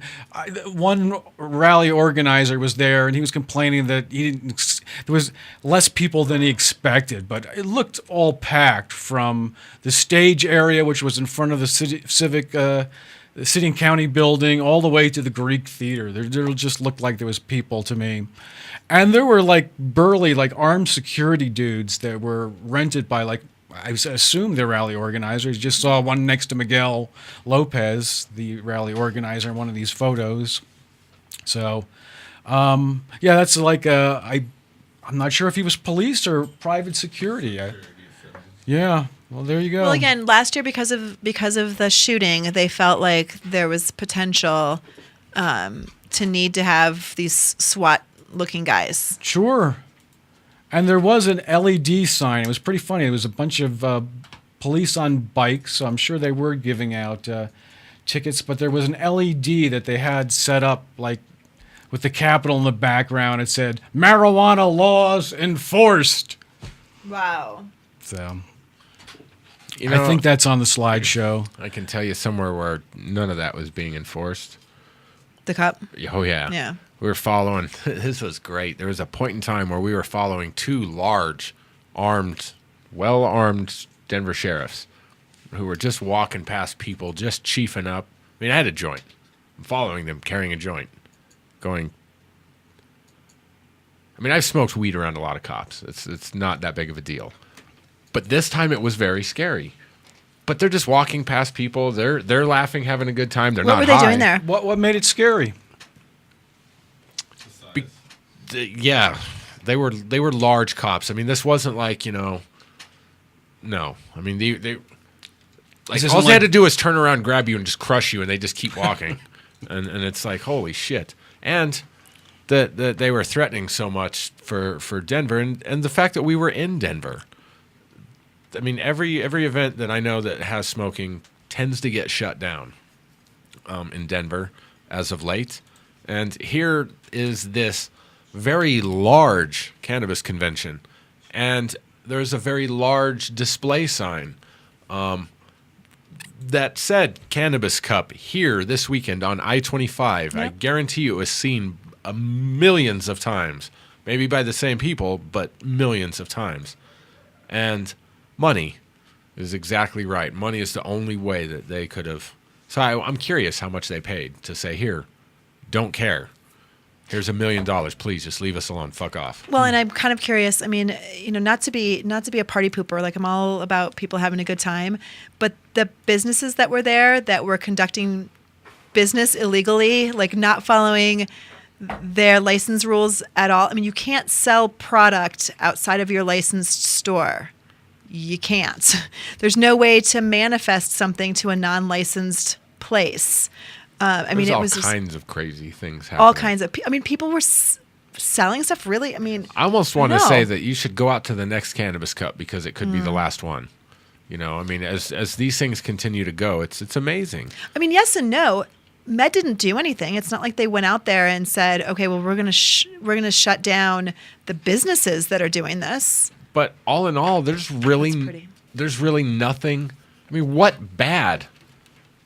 One rally organizer was there, and he was complaining that there was less people than he expected. But it looked all packed from the stage area, which was in front of the the city and county building, all the way to the Greek theater. There just looked like there was people to me. And there were like burly, like armed security dudes that were rented by I assume they're rally organizers. Just saw one next to Miguel Lopez, the rally organizer, in one of these photos. So, yeah, that's I'm not sure if he was police or private security. Yeah. Well, there you go. Well, again, last year because of the shooting, they felt like there was potential to need to have these SWAT-looking guys. Sure. And there was an LED sign. It was pretty funny. It was a bunch of police on bikes, so I'm sure they were giving out tickets. But there was an LED that they had set up, with the Capitol in the background. It said, "Marijuana laws enforced." Wow. So I I think that's on the slideshow. I can tell you somewhere where none of that was being enforced. The cup? Oh, yeah. Yeah. We were following. This was great. There was a point in time where we were following two large, well-armed Denver sheriffs who were just walking past people, just chiefing up. I mean, I had a joint. I'm following them, carrying a joint, going. I mean, I've smoked weed around a lot of cops. It's not that big of a deal. But this time it was very scary. But they're just walking past people. They're laughing, having a good time. They're What not were they high. doing there? What made it scary? Yeah, they were large cops. I mean, this wasn't like, no. I mean, they like all they had to do was turn around, grab you, and just crush you, and they just keep walking, and it's like, holy shit. And that they were threatening so much for Denver, and the fact that we were in Denver. I mean, every event that I know that has smoking tends to get shut down in Denver as of late, and here is this very large cannabis convention, and there's a very large display sign that said Cannabis Cup here this weekend on I-25. Yep. I guarantee you it was seen millions of times, maybe by the same people, but millions of times. And money is exactly right. Money is the only way that they could have. So I'm curious how much they paid to say, here, don't care. Here's $1 million. Please just leave us alone. Fuck off. Well, and I'm kind of curious. I mean, not to be a party pooper. Like, I'm all about people having a good time, but the businesses that were there that were conducting business illegally, like not following their license rules at all. I mean, you can't sell product outside of your licensed store. You can't. There's no way to manifest something to a non-licensed place. I mean, it was all kinds of crazy things happening. All kinds of. I mean, people were selling stuff. Really, I mean, I almost want to say that you should go out to the next Cannabis Cup because it could be the last one. I mean, as these things continue to go, it's amazing. I mean, yes and no. Med didn't do anything. It's not like they went out there and said, "Okay, well, we're gonna shut down the businesses that are doing this." But all in all, there's really nothing. I mean, what bad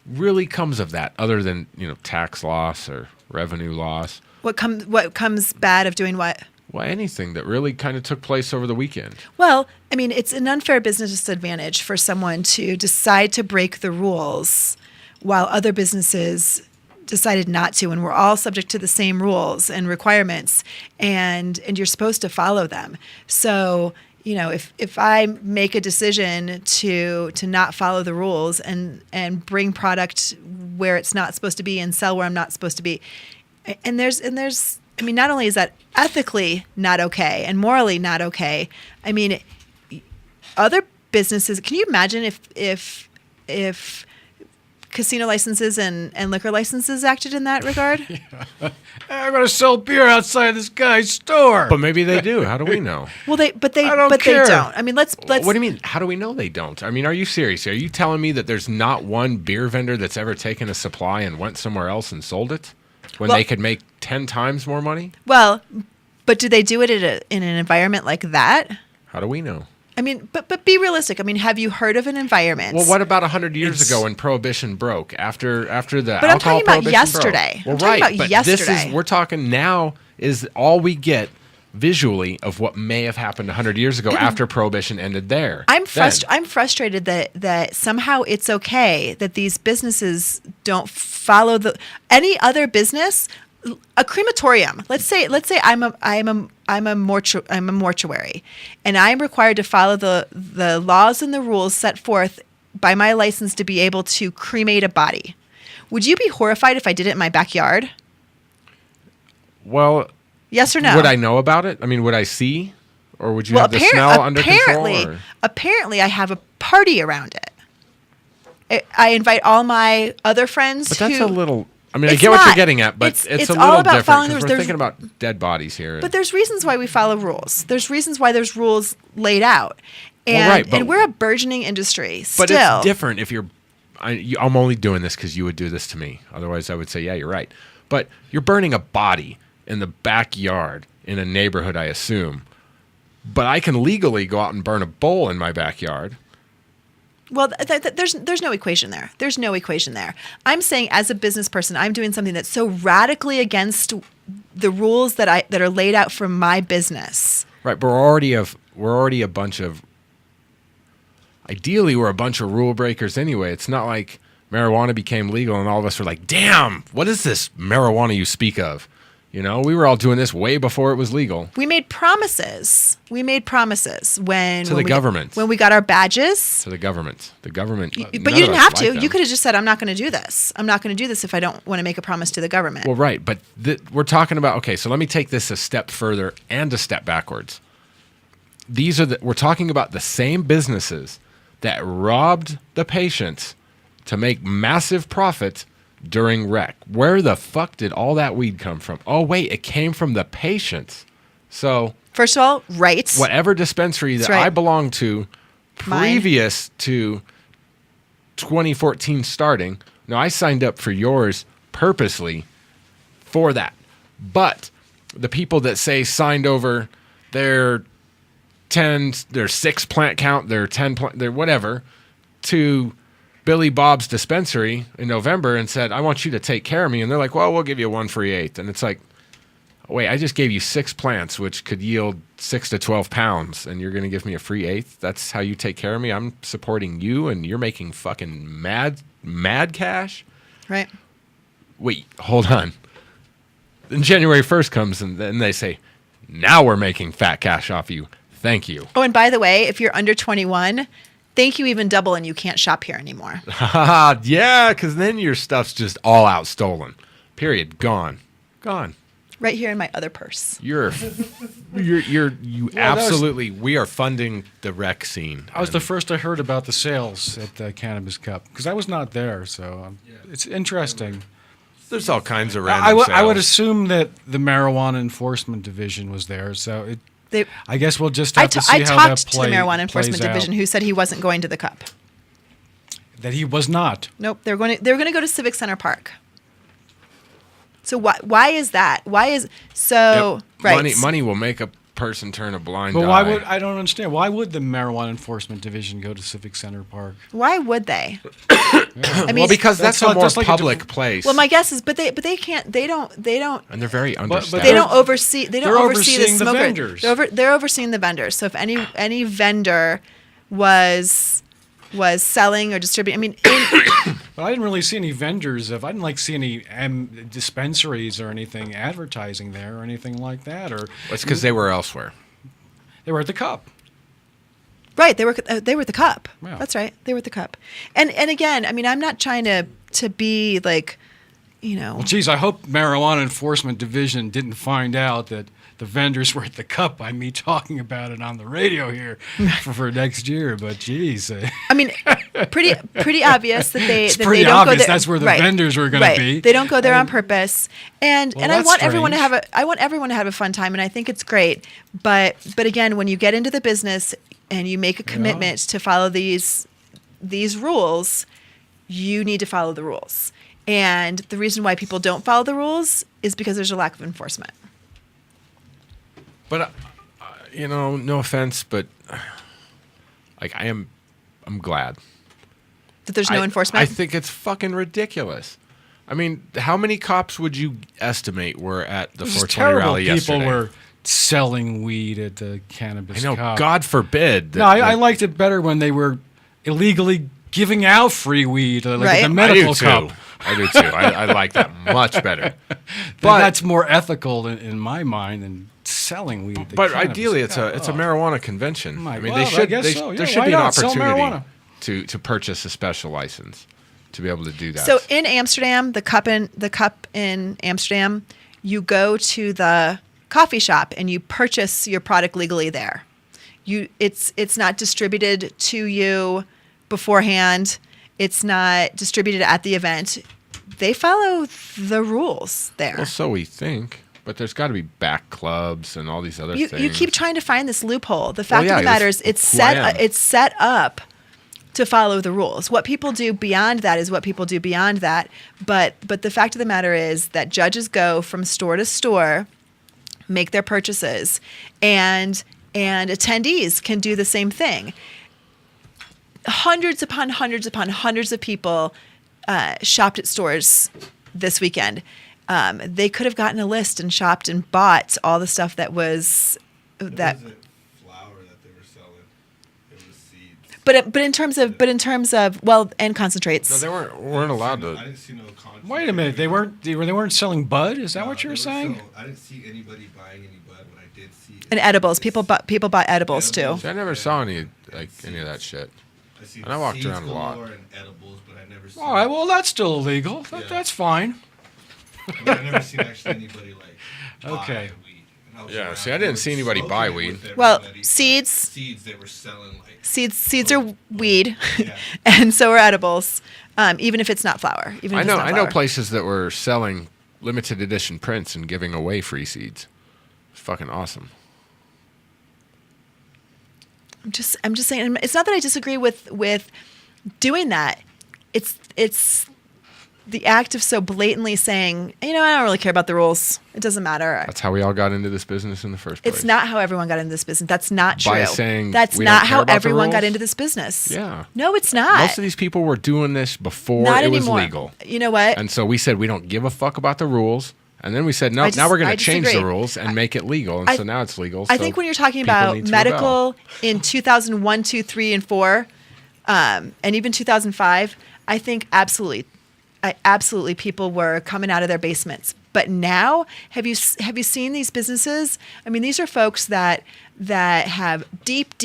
really comes of that other than tax loss or revenue loss? What comes bad of doing what? Well, anything that really kind of took place over the weekend. Well, I mean, it's an unfair business disadvantage for someone to decide to break the rules while other businesses decided not to, and we're all subject to the same rules and requirements, and you're supposed to follow them. So, if I make a decision to not follow the rules and bring product where it's not supposed to be and sell where I'm not supposed to be, and there's I mean, not only is that ethically not okay and morally not okay, I mean, other businesses. Can you imagine if casino licenses and liquor licenses acted in that regard? Yeah. I'm going to sell beer outside this guy's store. But maybe they do. How do we know? Well, they don't. I mean, let's. What do you mean? How do we know they don't? I mean, are you serious? Are you telling me that there's not one beer vendor that's ever taken a supply and went somewhere else and sold it when they could make 10 times more money? Well, but do they do it in an environment like that? How do we know? I mean, but be realistic. I mean, have you heard of an environment? Well, what about 100 years ago when Prohibition broke? After the but alcohol I'm talking about yesterday. Well, I'm talking about yesterday. We're talking now is all we get visually of what may have happened 100 years ago after Prohibition ended there. I'm frustrated that somehow it's okay that these businesses don't follow any other business. A crematorium. Let's say I'm a mortuary, and I'm required to follow the laws and the rules set forth by my license to be able to cremate a body. Would you be horrified if I did it in my backyard? Well, yes or no? Would I know about it? I mean, would I see, or would you have the smell under control? Apparently, I have a party around it. I invite all my other friends. But that's a little. I mean, I get what you're getting at, but it's a little different because we're thinking about dead bodies here. But there's reasons why we follow rules. There's reasons why there's rules laid out. And, and we're a burgeoning industry still. But it's different if you're – I'm only doing this because you would do this to me. Otherwise, I would say, yeah, you're right. But you're burning a body in the backyard in a neighborhood, I assume. But I can legally go out and burn a bowl in my backyard. Well, there's no equation there. There's no equation there. I'm saying as a business person, I'm doing something that's so radically against the rules that are laid out for my business. Right, but we're already a bunch of. Ideally, we're a bunch of rule breakers anyway. It's not like marijuana became legal and all of us are like, "Damn, what is this marijuana you speak of?" You know, we were all doing this way before it was legal. We made promises. when To the government. when we got our badges. To the government. The government. But you didn't have to. You could have just said, I'm not going to do this. I'm not going to do this if I don't want to make a promise to the government. Well, right. But we're talking about, okay, so let me take this a step further and a step backwards. We're talking about the same businesses that robbed the patients to make massive profit during rec. Where the fuck did all that weed come from? Oh, wait, it came from the patients. So, first of all, right. Whatever dispensary that I belonged to previous to 2014 starting, now I signed up for yours purposely for that. But the people that say signed over their 6 plant count, their 10 plant, their whatever, to Billy Bob's dispensary in November and said, I want you to take care of me. And they're like, well, we'll give you 1 free eighth. And it's like, wait, I just gave you 6 plants, which could yield 6 to 12 pounds, and you're going to give me a free eighth? That's how you take care of me? I'm supporting you, and you're making fucking mad cash? Right. Wait, hold on. Then January 1st comes, and then they say, now we're making fat cash off you. Thank you. Oh, and by the way, if you're under 21, thank you even double, and you can't shop here anymore. Yeah, because then your stuff's just all out stolen. Period. Gone. Right here in my other purse. We are funding the rec scene. I was the first I heard about the sales at the Cannabis Cup because I was not there, so it's interesting. There's all kinds of random sales. I would assume that the Marijuana Enforcement Division was there, so I guess we'll just have to see how that plays out. I talked to the Marijuana Enforcement Division, who said he wasn't going to the Cup. That he was not. Nope, they're going to go to Civic Center Park. So why is that? Right? Money will make a person turn a blind eye. But why would I don't understand? Why would the Marijuana Enforcement Division go to Civic Center Park? Why would they? I mean, well, because that's a more public place. Well, my guess is, but they can't. They don't. And they're very understaffed. They don't oversee. They don't oversee the smoker. Vendors. They're overseeing the vendors. So if any vendor was selling or distributing, I mean. But I didn't really see any vendors I didn't see any dispensaries or anything advertising there or anything like that. Or it's because they were elsewhere. They were at the Cup. Right, they were at the Cup. Yeah. That's right, they were at the Cup. And again, I mean, I'm not trying to be like, Well, geez, I hope Marijuana Enforcement Division didn't find out that the vendors were at the Cup by me talking about it on the radio here for next year. But geez, I mean, pretty obvious that they it's that pretty they don't obvious go there. That's where the vendors were going to be. They don't go there on purpose, and I that's want everyone to strange. have a fun time, and I think it's great. But again, when you get into the business and you make a commitment to follow these rules, you need to follow the rules. And the reason why people don't follow the rules is because there's a lack of enforcement. But no offense, but I'm glad that there's no enforcement. I think it's fucking ridiculous. I mean, how many cops would you estimate were at the 420 rally yesterday? People were selling weed at the Cannabis I know, Cup. God forbid. I liked it better when they were illegally giving out free weed, like right? at the medical cup. I do too. I like that much better. But that's more ethical in my mind than selling weed. At the but Cannabis ideally, it's Cup. a marijuana convention. My I mean, God, they should. I guess so. There Yeah, should why be an not? Sell opportunity marijuana. to purchase a special license to be able to do that. So in Amsterdam, the cup in Amsterdam, you go to the coffee shop and you purchase your product legally there. It's not distributed to you beforehand. It's not distributed at the event. They follow the rules there. Well, so we think. But there's got to be back clubs and all these other things. You keep trying to find this loophole. The fact of the matter is it's set up to follow the rules. What people do beyond that is what people do beyond that. But the fact of the matter is that judges go from store to store, make their purchases, and attendees can do the same thing. Hundreds upon hundreds upon hundreds of people shopped at stores this weekend. They could have gotten a list and shopped and bought all the stuff that was that. It wasn't flour that they were selling; it was seeds. But in terms of well, and concentrates. No, they weren't allowed to. I didn't see no concentrate. Wait a minute, they weren't selling bud? Is that what you were saying? I didn't see anybody buying any bud. What I did see. And edibles. People bought edibles too. See, I never saw any of that shit. And I walked around a lot. And edibles, but I never seen. All right, well that's still illegal. That's fine. I never seen actually anybody like. Okay. Buy weed. And I was Yeah, around see, I didn't see anybody smoking buy it weed. with Well, everybody. seeds. Seeds they were selling like. Seeds are weed, Yeah. and so are edibles. Even if it's not flour. Even if it's not I know flour. places that were selling limited edition prints and giving away free seeds. It's fucking awesome. I'm just saying. It's not that I disagree with doing that. It's the act of so blatantly saying, I don't really care about the rules. It doesn't matter. That's how we all got into this business in the first place. It's not how everyone got into this business. That's not true. By saying that's we don't not care how about the everyone got rules? into this business. Yeah. No, it's not. Most of these people were doing this before Not it was anymore. legal. You know what? And so we said we don't give a fuck about the rules. And then we said, no, I now we're going I to change the disagree. rules and make it legal. And I- so now it's legal. I so think when you're talking people about need to medical rebel. in 2001, 2, 3, and 4, and even 2005, I think absolutely people were coming out of their basements. But now, have you seen these businesses? I mean, these are folks that have deep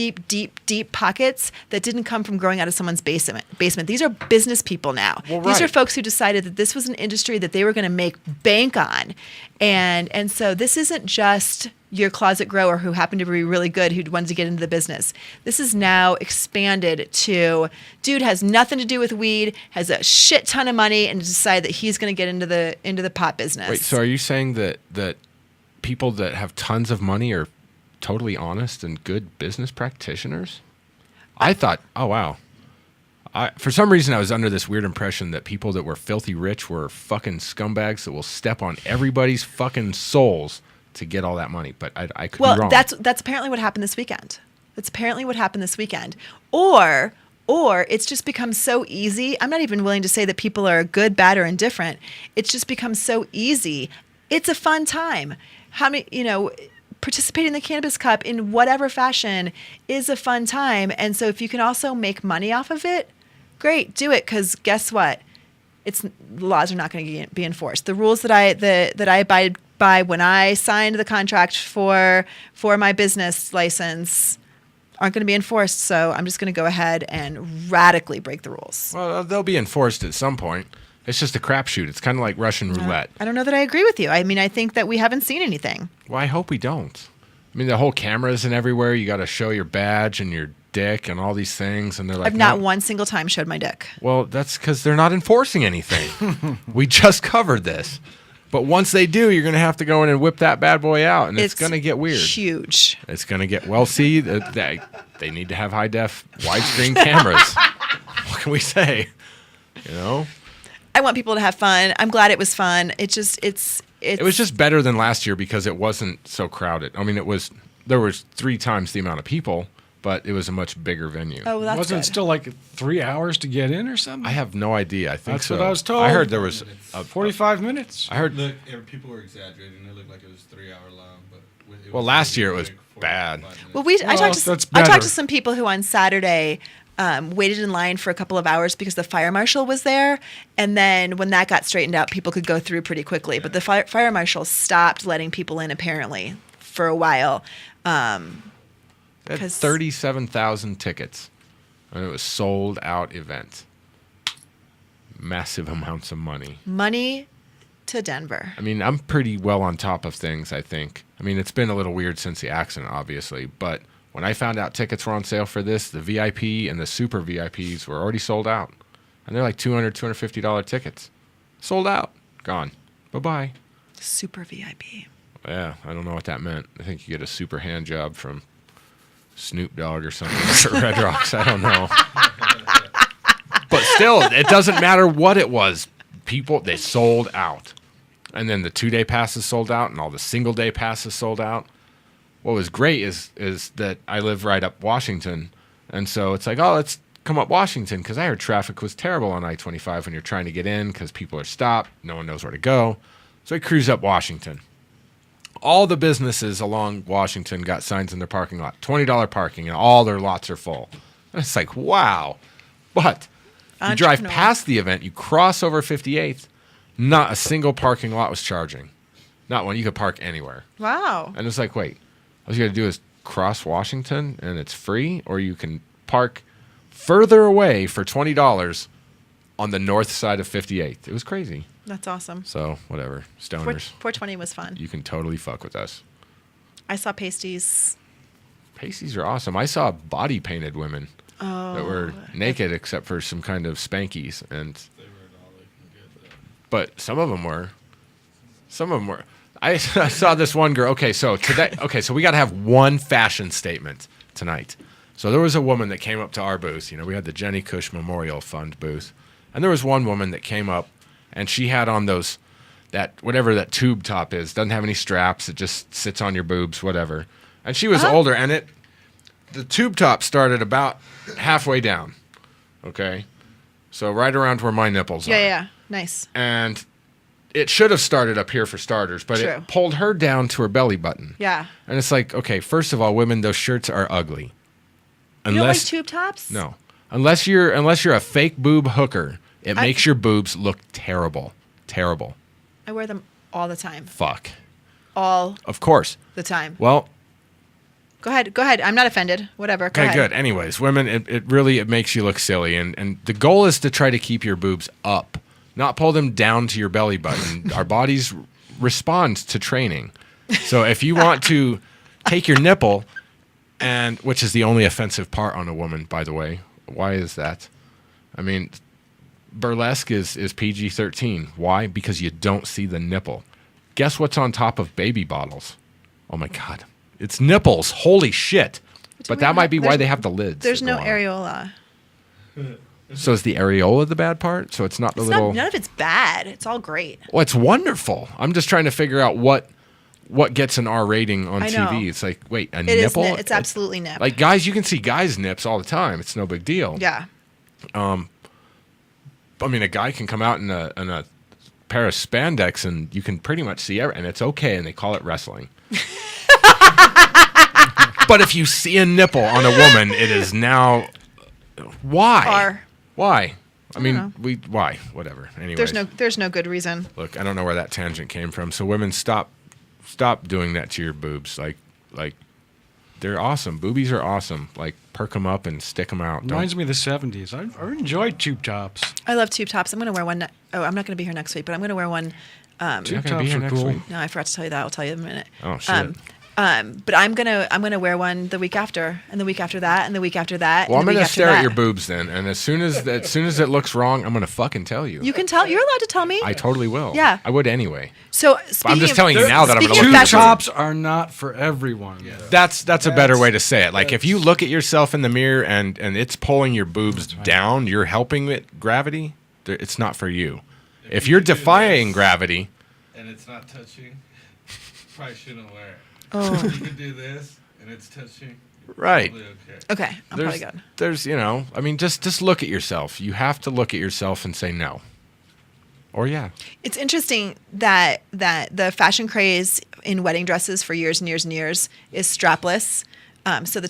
pockets that didn't come from growing out of someone's basement. These are business people now. Well, These are right. folks who decided that this was an industry that they were going to make bank on. And so this isn't just your closet grower who happened to be really good who wanted to get into the business. This is now expanded to dude has nothing to do with weed, has a shit ton of money, and decided that he's going to get into the pot business. Wait, so are you saying that people that have tons of money are totally honest and good business practitioners? I thought, oh, wow. For some reason, I was under this weird impression that people that were filthy rich were fucking scumbags that will step on everybody's fucking souls to get all that money. But I could be wrong. Well, that's apparently what happened this weekend. That's apparently what happened this weekend. Or it's just become so easy. I'm not even willing to say that people are good, bad, or indifferent. It's just become so easy. It's a fun time. Participating in the Cannabis Cup in whatever fashion is a fun time. And so if you can also make money off of it, great, do it. Because guess what? The laws are not going to be enforced. The rules that I abide by when I signed the contract for my business license aren't going to be enforced. So I'm just going to go ahead and radically break the rules. Well, they'll be enforced at some point. It's just a crapshoot. It's kind of like Russian roulette. I don't know that I agree with you. I mean, I think that we haven't seen anything. Well, I hope we don't. I mean, the whole cameras and everywhere. You got to show your badge and your dick and all these things. And they're like, I've not no. one single time showed my dick. Well, that's because they're not enforcing anything. We just covered this. But once they do, you're going to have to go in and whip that bad boy out. And it's going to get weird. Huge. It's going to get, they need to have high-def widescreen cameras. What can we say? I want people to have fun. I'm glad it was fun. It was just better than last year because it wasn't so crowded. I mean, there was 3 times the amount of people, but it was a much bigger venue. Oh, well, that's Wasn't good. it still like 3 hours to get in or something? I have no idea. I think That's so. what I was told. I heard there was 45 minutes. I heard. People were exaggerating. It looked like it was 3 hour long, but Well, last year it was bad. Well, I Well, talked that's to better. some people who on Saturday waited in line for a couple of hours because the fire marshal was there, and then when that got straightened out, people could go through pretty quickly. But the fire marshal stopped letting people in apparently for a while. They had 37,000 tickets, and it was sold out event. Massive amounts of money. Money to Denver. I mean, I'm pretty well on top of things, I think. I mean, it's been a little weird since the accident, obviously, but when I found out tickets were on sale for this, the VIP and the super VIPs were already sold out. And they're like $200, $250 tickets. Sold out. Gone. Bye-bye. Super VIP. Yeah, I don't know what that meant. I think you get a super hand job from Snoop Dogg or something at Red Rocks. I don't know. But still, it doesn't matter what it was. People, they sold out. And then the 2-day passes sold out and all the single-day passes sold out. What was great is that I live right up Washington. And so it's like, oh, let's come up Washington because I heard traffic was terrible on I-25 when you're trying to get in because people are stopped. No one knows where to go. So I cruise up Washington. All the businesses along Washington got signs in their parking lot. $20 parking, and all their lots are full. And it's like, wow. But you drive Entrepreneur. past the event, you cross over 58th, not a single parking lot was charging. Not one. You could park anywhere. Wow. And it's like, wait, all you got to do is cross Washington and it's free, or you can park further away for $20 on the north side of 58th. It was crazy. That's awesome. So, whatever. Stoners. 420 was fun. You can totally fuck with us. I saw pasties. Pasties are awesome. I saw body painted women that were naked except for some kind of spankies, and but some of them were. I saw this one girl. Okay, so we got to have one fashion statement tonight. So there was a woman that came up to our booth. You know, we had the Jenny Kush Memorial Fund booth, and there was one woman that came up, and she had on whatever that tube top is. Doesn't have any straps. It just sits on your boobs, whatever. And she was older, and the tube top started about halfway down. Okay, so right around where my nipples are. Yeah. Nice. And it should have started up here for starters, but True. it pulled her down to her belly button. Yeah. And it's like, okay, first of all, women, those shirts are ugly. You don't like tube tops? No. Unless you're a fake boob hooker, it makes your boobs look terrible. Terrible. I wear them all the time. Fuck. All Of course. the time. Well, Go ahead. I'm not offended. Whatever. Go okay, ahead. good. Anyways, women, it really makes you look silly. And the goal is to try to keep your boobs up, not pull them down to your belly button. Our bodies respond to training. So if you want to take your nipple, which is the only offensive part on a woman, by the way. Why is that? I mean, burlesque is PG-13. Why? Because you don't see the nipple. Guess what's on top of baby bottles? Oh, my God. It's nipples. Holy shit. But that might be why they have the lids. There's that no go on. areola. So is the areola the bad part? So it's not the It's little... not, none of it's bad. It's all great. Well, it's wonderful. I'm just trying to figure out what gets an R rating on I know. TV. It's like, wait, a It nipple? is. It's absolutely nip. Like, guys, you can see guys' nips all the time. It's no big deal. Yeah. I mean, a guy can come out in a pair of spandex and you can pretty much see everything, and it's okay, and they call it wrestling. But if you see a nipple on a woman, it is now... Why? R. Why? I mean, know. why? Whatever. Anyways. There's no good reason. Look, I don't know where that tangent came from. So women, stop doing that to your boobs. Like they're awesome. Boobies are awesome. Like, perk them up and stick them out. Reminds me of the 70s. I enjoyed tube tops. I love tube tops. I'm going to wear one. I'm not going to be here next week, but I'm going to wear one. You're Tube gonna be tops here are next cool. week? No, I forgot to tell you that. I'll tell you in a minute. Oh, shit. But I'm gonna wear one the week after, and the week after that, and the week after that. Well, I'm and the gonna week after stare at that. your boobs then, and as soon as it looks wrong, I'm gonna fucking tell you. You can tell. You're allowed to tell me. I totally will. Yeah. I would anyway. So But I'm speaking just of- telling you now that I'm gonna speaking look of at Tube your fashion- boobs. tops are not for everyone. though. That's a better way to say it. Like, if you look at yourself in the mirror and it's pulling your boobs down, you're helping it gravity. It's not for you. If you're defying gravity, and it's not touching, probably shouldn't wear it. Oh. You could do this, and it's touching. right? Probably okay. Okay, I'm probably good. There's, I mean, just look at yourself. You have to look at yourself and say no, or yeah. It's interesting that the fashion craze in wedding dresses for years and years and years is strapless. So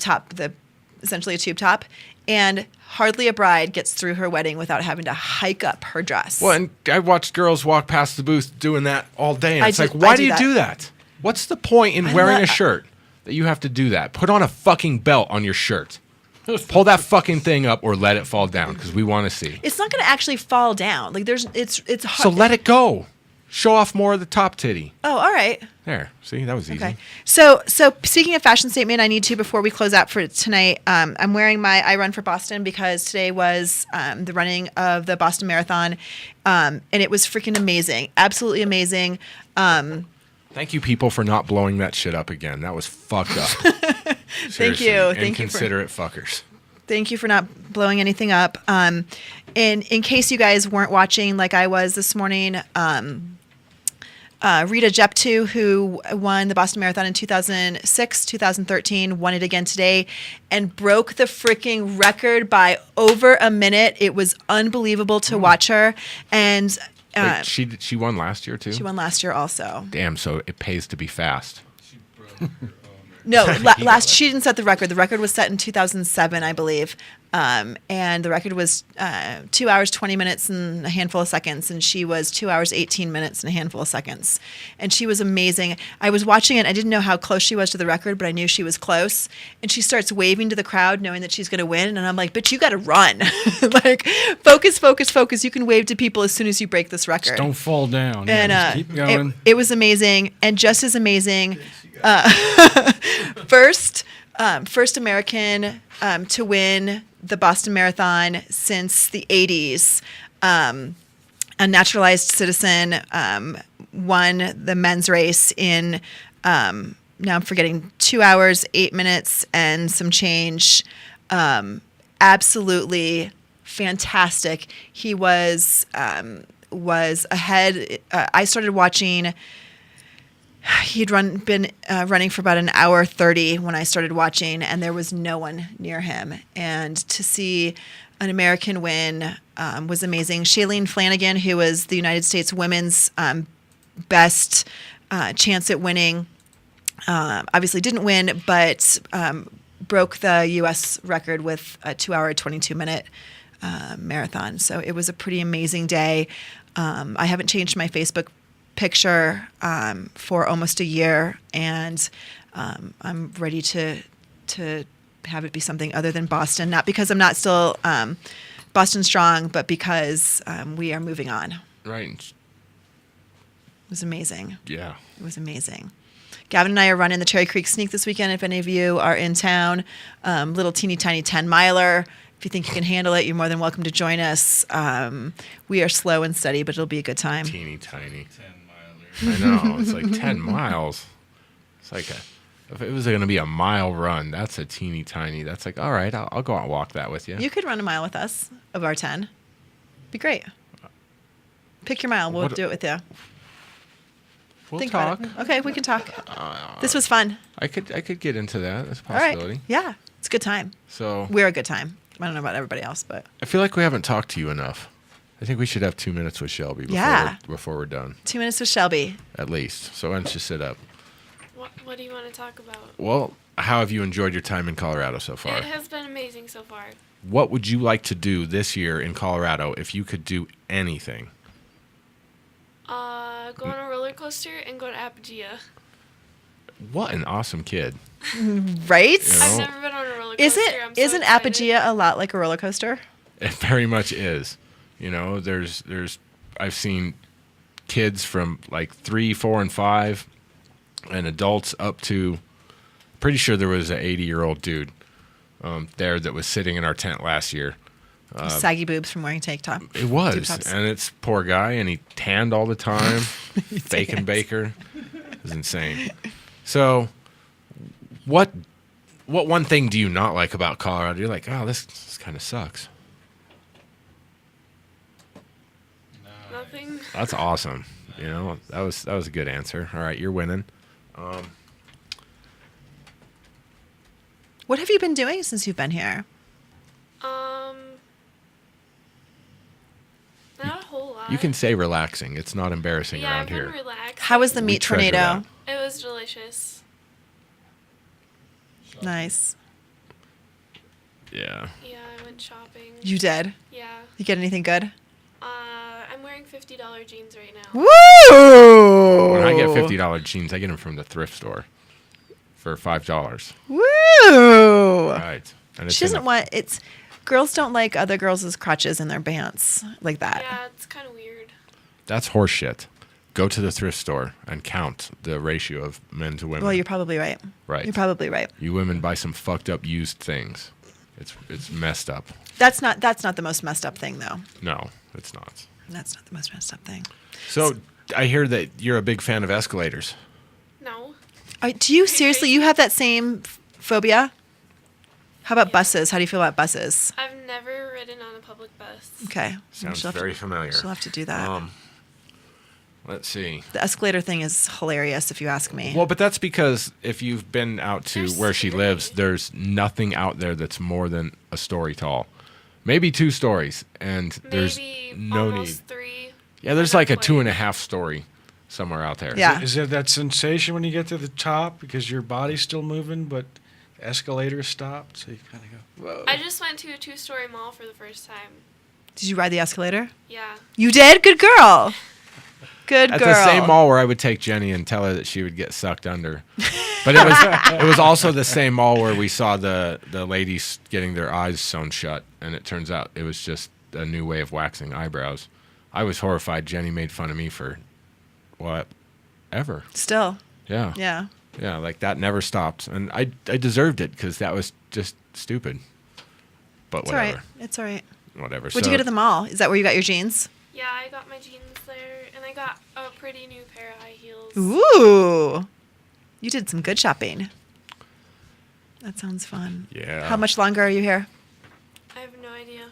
essentially a tube top, and hardly a bride gets through her wedding without having to hike up her dress. Well, and I watched girls walk past the booth doing that all day, and it's like, I why do do you that. do that? What's the point in I wearing love- a shirt that you have to do that? Put on a fucking belt on your shirt. Pull that fucking thing up or let it fall down, because we want to see. It's not going to actually fall down. Like it's So hard. let it go. Show off more of the top titty. Oh, all right. There. See, that was easy. Okay. So speaking of fashion statement, I need to, before we close out for tonight, I'm wearing my I Run for Boston because today was the running of the Boston Marathon, and it was freaking amazing, absolutely amazing. Thank you, people, for not blowing that shit up again. That was fucked up. Thank Seriously, you. Thank you for- inconsiderate fuckers. Thank you for not blowing anything up. And in case you guys weren't watching like I was this morning, Rita Jeptu, who won the Boston Marathon in 2006, 2013, won it again today and broke the freaking record by over a minute. It was unbelievable to watch her. And Wait, she won last year, too? she won last year also. Damn, so it pays to be fast. She broke her own No, He got last it. she didn't set the record. The record was set in 2007, I believe, and the record was 2 hours 20 minutes and a handful of seconds, and she was 2 hours 18 minutes and a handful of seconds, and she was amazing. I was watching it. I didn't know how close she was to the record, but I knew she was close. And she starts waving to the crowd, knowing that she's going to win, and I'm like, "Bitch, you got to run! Like, focus, focus, focus. You can wave to people as soon as you break this record." Just don't fall down. And Just keep going. it was amazing, and just as amazing. First American to win the Boston Marathon since the 80s. A naturalized citizen won the men's race in, now I'm forgetting, 2 hours, 8 minutes, and some change. Absolutely fantastic. He was ahead. I started watching. He'd been running for about an hour 30 when I started watching, and there was no one near him. And to see an American win was amazing. Shailene Flanagan, who was the United States women's best chance at winning, obviously didn't win, but broke the U.S. record with a 2 hour, 22 minute marathon. So it was a pretty amazing day. I haven't changed my Facebook picture for almost a year, and I'm ready to have it be something other than Boston. Not because I'm not still Boston strong, but because we are moving on. Right. It was amazing. Yeah. It was amazing. Gavin and I are running the Cherry Creek Sneak this weekend. If any of you are in town, little teeny tiny 10-miler. If you think you can handle it, you're more than welcome to join us. We are slow and steady, but it'll be a good time. Teeny tiny. 10-miler. I know. It's like 10 miles. It's like if it was going to be a mile run, that's a teeny tiny. That's like, all right, I'll go out and walk that with you. You could run a mile with us of our 10. Be great. Pick your mile. We'll do it with you. We'll Think talk. about it. Okay, we can talk. This was fun. I could get into that. That's a All right. possibility. Yeah, it's a good time. So We're a good time. I don't know about everybody else, but I feel like we haven't talked to you enough. I think we should have 2 minutes with Shelby before we're done. 2 minutes with Shelby. At least. So why don't you sit up? What do you want to talk about? Well, how have you enjoyed your time in Colorado so far? It has been amazing so far. What would you like to do this year in Colorado if you could do anything? Go on a roller coaster and go to Apogea. What an awesome kid. Right? You know? I've never been on a roller coaster. I'm so Isn't excited. Apogea a lot like a roller coaster? It very much is. You know, there's I've seen kids from like 3, 4, and 5 and adults up to, pretty sure there was an 80-year-old dude there that was sitting in our tent last year. Saggy boobs from wearing tank top. It was, Tube tops. and it's poor guy, and he tanned all the time. Bacon baker. It was insane. So, what one thing do you not like about Colorado? You're like, oh, this kind of sucks. Nothing. That's awesome. You know, that was a good answer. All right, you're winning. What have you been doing since you've been here? Not a whole lot. You can say relaxing. It's not embarrassing Yeah, around I've been here. relaxed. How was the We meat treasure tornado? It was delicious. Nice. Yeah. Yeah, I went shopping. You did? Yeah. You get anything good? I'm wearing $50 jeans right now. Woo! When I get $50 jeans, I get them from the thrift store for $5. Woo! Right. And it's She in doesn't want it's. Girls don't like other girls' crotches in their pants like that. Yeah, it's kind of weird. That's horseshit. Go to the thrift store and count the ratio of men to women. Well, you're probably right. Right. You're probably right. You women buy some fucked up used things. It's messed up. That's not the most messed up thing though. No, it's not. That's not the most messed up thing. So I hear that you're a big fan of escalators. No. Do you seriously? You have that same phobia? How about buses? How do you feel about buses? I've never ridden on a public bus. Okay. Sounds She'll have very to, familiar. She'll have to do that. Let's see. The escalator thing is hilarious, if you ask me. Well, but that's because if you've been out to They're where she scary. lives, there's nothing out there that's more than a story tall. Maybe 2 stories, and there's Maybe no need. almost 3. Yeah, there's Not like a quite. 2.5 story somewhere out there. Yeah. Is it that sensation when you get to the top because your body's still moving, but the escalator stopped? So you kind of go, whoa. I just went to a 2-story mall for the first time. Did you ride the escalator? Yeah. You did? Good girl. Good At girl. the same mall where I would take Jenny and tell her that she would get sucked under. But it was also the same mall where we saw the ladies getting their eyes sewn shut, and it turns out it was just a new way of waxing eyebrows. I was horrified. Jenny made fun of me for what? Ever. Still. Yeah. Yeah. Yeah, like that never stopped. And I deserved it because that was just stupid. But It's whatever. all right. It's all right. Whatever. What'd you get at the mall? Is that where you got your jeans? Yeah, I got my jeans there, and I got a pretty new pair of high heels. Ooh. You did some good shopping. That sounds fun. Yeah. How much longer are you here? I have no idea.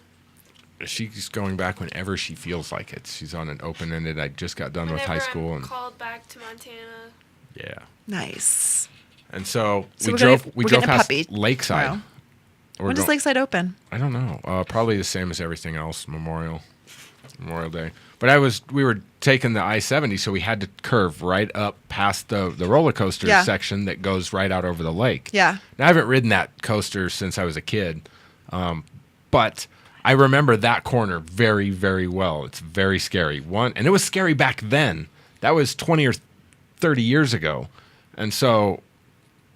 She's going back whenever she feels like it. She's on an open-ended. I just got done with Whenever high school, I'm and called back to Montana. yeah. Nice. And so, So we we're drove getting a past puppy Lakeside. tomorrow. We're When does go- Lakeside open? I don't know. Probably the same as everything else. Memorial Day. But we were taking the I-70, so we had to curve right up past the roller coaster Yeah. section that goes right out over the lake. Yeah. Now, I haven't ridden that coaster since I was a kid, but I remember that corner very, very well. It's very scary. And it was scary back then. That was 20 or 30 years ago. And so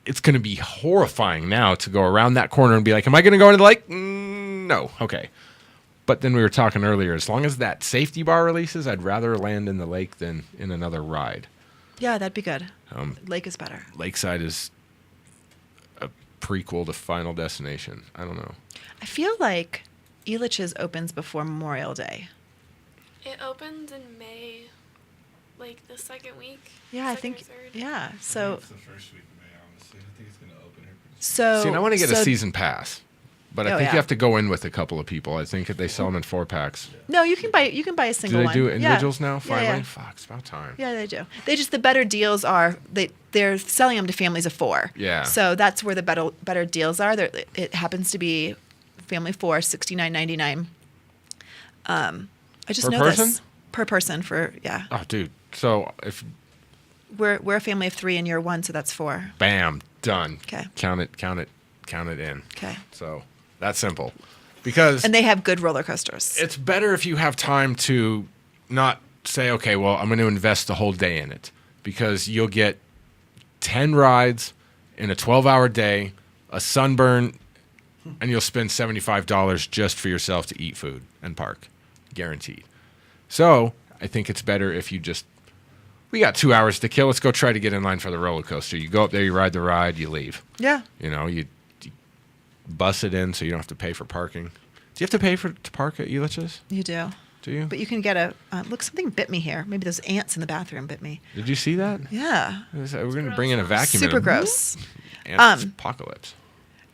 it's going to be horrifying now to go around that corner and be like, am I going to go into the lake? No. Okay. But then we were talking earlier, as long as that safety bar releases, I'd rather land in the lake than in another ride. Yeah, that'd be good. Lake is better. Lakeside is a prequel to Final Destination. I don't know. I feel like Elitch's opens before Memorial Day. It opens in May, like the second week. Yeah, I second think. or third. Yeah. So. It's the first week of May, honestly. I think it's going to open here pretty soon. So. See, and I want to get a so- season pass, but I Oh, think yeah. you have to go in with a couple of people. I think they sell them in 4-packs. No, you can buy a Do single they one. do Yeah. individuals now? Finally, Yeah, yeah. fuck, it's about time. Yeah, they do. They just the better deals are they're selling them to families of 4. Yeah. So that's where the better deals are. It happens to be family 4, $69.99. I just Per know person? this per person for yeah. Oh, dude. So if We're a family of 3 and you're 1, so that's 4. bam, done. 'Kay. Count it in. Okay. So that's simple, because And they have good roller coasters. it's better if you have time to not say, okay, well, I'm going to invest the whole day in it, because you'll get 10 rides in a 12-hour day, a sunburn, and you'll spend $75 just for yourself to eat food and park, guaranteed. So I think it's better if you just, we got 2 hours to kill. Let's go try to get in line for the roller coaster. You go up there, you ride the ride, you leave. Yeah. You know, you bus it in so you don't have to pay for parking. Do you have to pay to park at Elitch's? You do. Do you? But you can get a look. Something bit me here. Maybe those ants in the bathroom bit me. Did you see that? Yeah. We're going to bring in a vacuum. Super and gross. Ants apocalypse.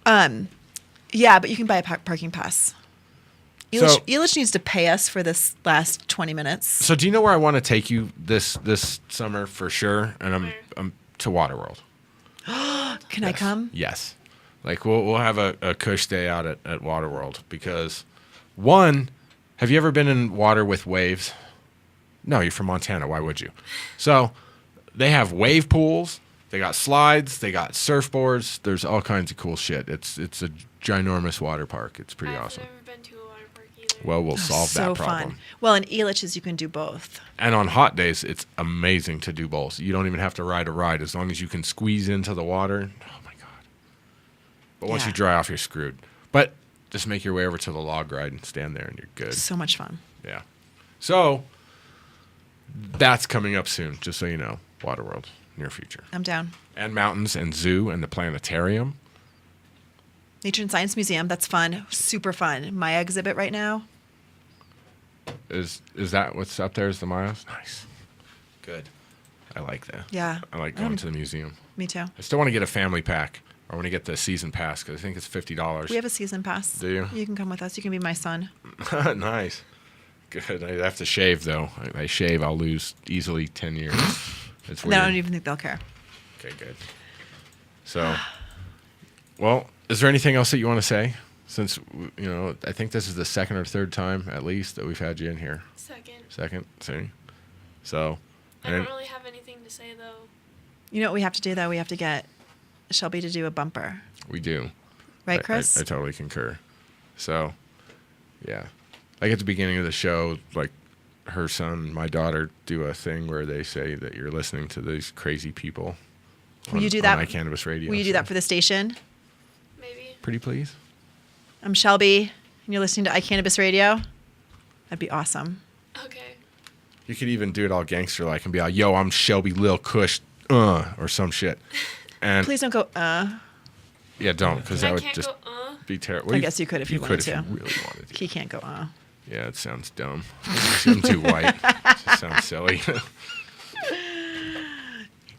Yeah, but you can buy a parking pass. So- Elitch needs to pay us for this last 20 minutes. So do you know where I want to take you this summer for sure? And I'm to Waterworld. Can I come? Yes. Like we'll have a Kush day out at Waterworld, because one, have you ever been in water with waves? No, you're from Montana. Why would you? So they have wave pools. They got slides. They got surfboards. There's all kinds of cool shit. It's a ginormous water park. It's pretty awesome. I've never been to a water park either. Well, we'll solve so that problem. fun. Well, in Elitch's you can do both. And on hot days, it's amazing to do both. You don't even have to ride a ride as long as you can squeeze into the water. Oh my god! But once Yeah. you dry off, you're screwed. But just make your way over to the log ride and stand there, and you're good. So much fun. Yeah. So that's coming up soon. Just so you know, Waterworld, near future, I'm down. and mountains and zoo and the planetarium. Nature and Science Museum. That's fun. Super fun. My exhibit right now. Is that what's up there? Is the Mayas? Nice. Good. I like that. Yeah. I like going to the museum. Me too. I still want to get a family pack. I want to get the season pass because I think it's $50. We have a season pass. Do you? You can come with us. You can be my son. Nice. Good. I have to shave though. I shave, I'll lose easily 10 years. It's And weird. I don't even think they'll care. Okay, good. So, well, is there anything else that you want to say? Since I think this is the second or third time at least that we've had you in here. Second. Second. See. So, I don't really have anything to say, though. You know what we have to do, though? We have to get Shelby to do a bumper. We do. Right, Chris? I totally concur. So, yeah. Like at the beginning of the show, like her son, my daughter, do a thing where they say that you're listening to these crazy people. Will you do that? On iCannabis Radio. Will you do that for the station? Maybe. Pretty please. I'm Shelby, and you're listening to iCannabis Radio. That'd be awesome. Okay. You could even do it all gangster-like and be like, yo, I'm Shelby Lil Kush, or some shit. And Please don't go, yeah, don't, because that would can't just go, be terrible. I guess you could if you wanted to. You really wanted to. He can't go, Yeah, it sounds dumb. I'm too white. It just sounds silly.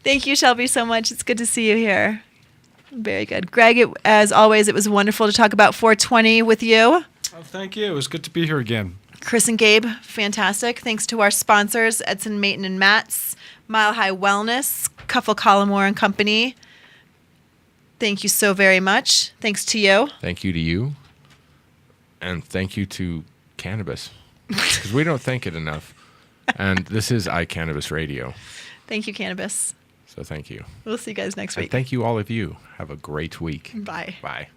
Thank you, Shelby, so much. It's good to see you here. Very good. Greg, as always, it was wonderful to talk about 420 with you. Oh, thank you. It was good to be here again. Chris and Gabe, fantastic. Thanks to our sponsors, Edson, Mayton, and Matts, Mile High Wellness, Cuffle Collimore and Company. Thank you so very much. Thanks to you. Thank you to you. And thank you to cannabis. Because we don't thank it enough. And this is iCannabis Radio. Thank you, Cannabis. So thank you. We'll see you guys next And week. thank you, all of you. Have a great week. Bye. Bye.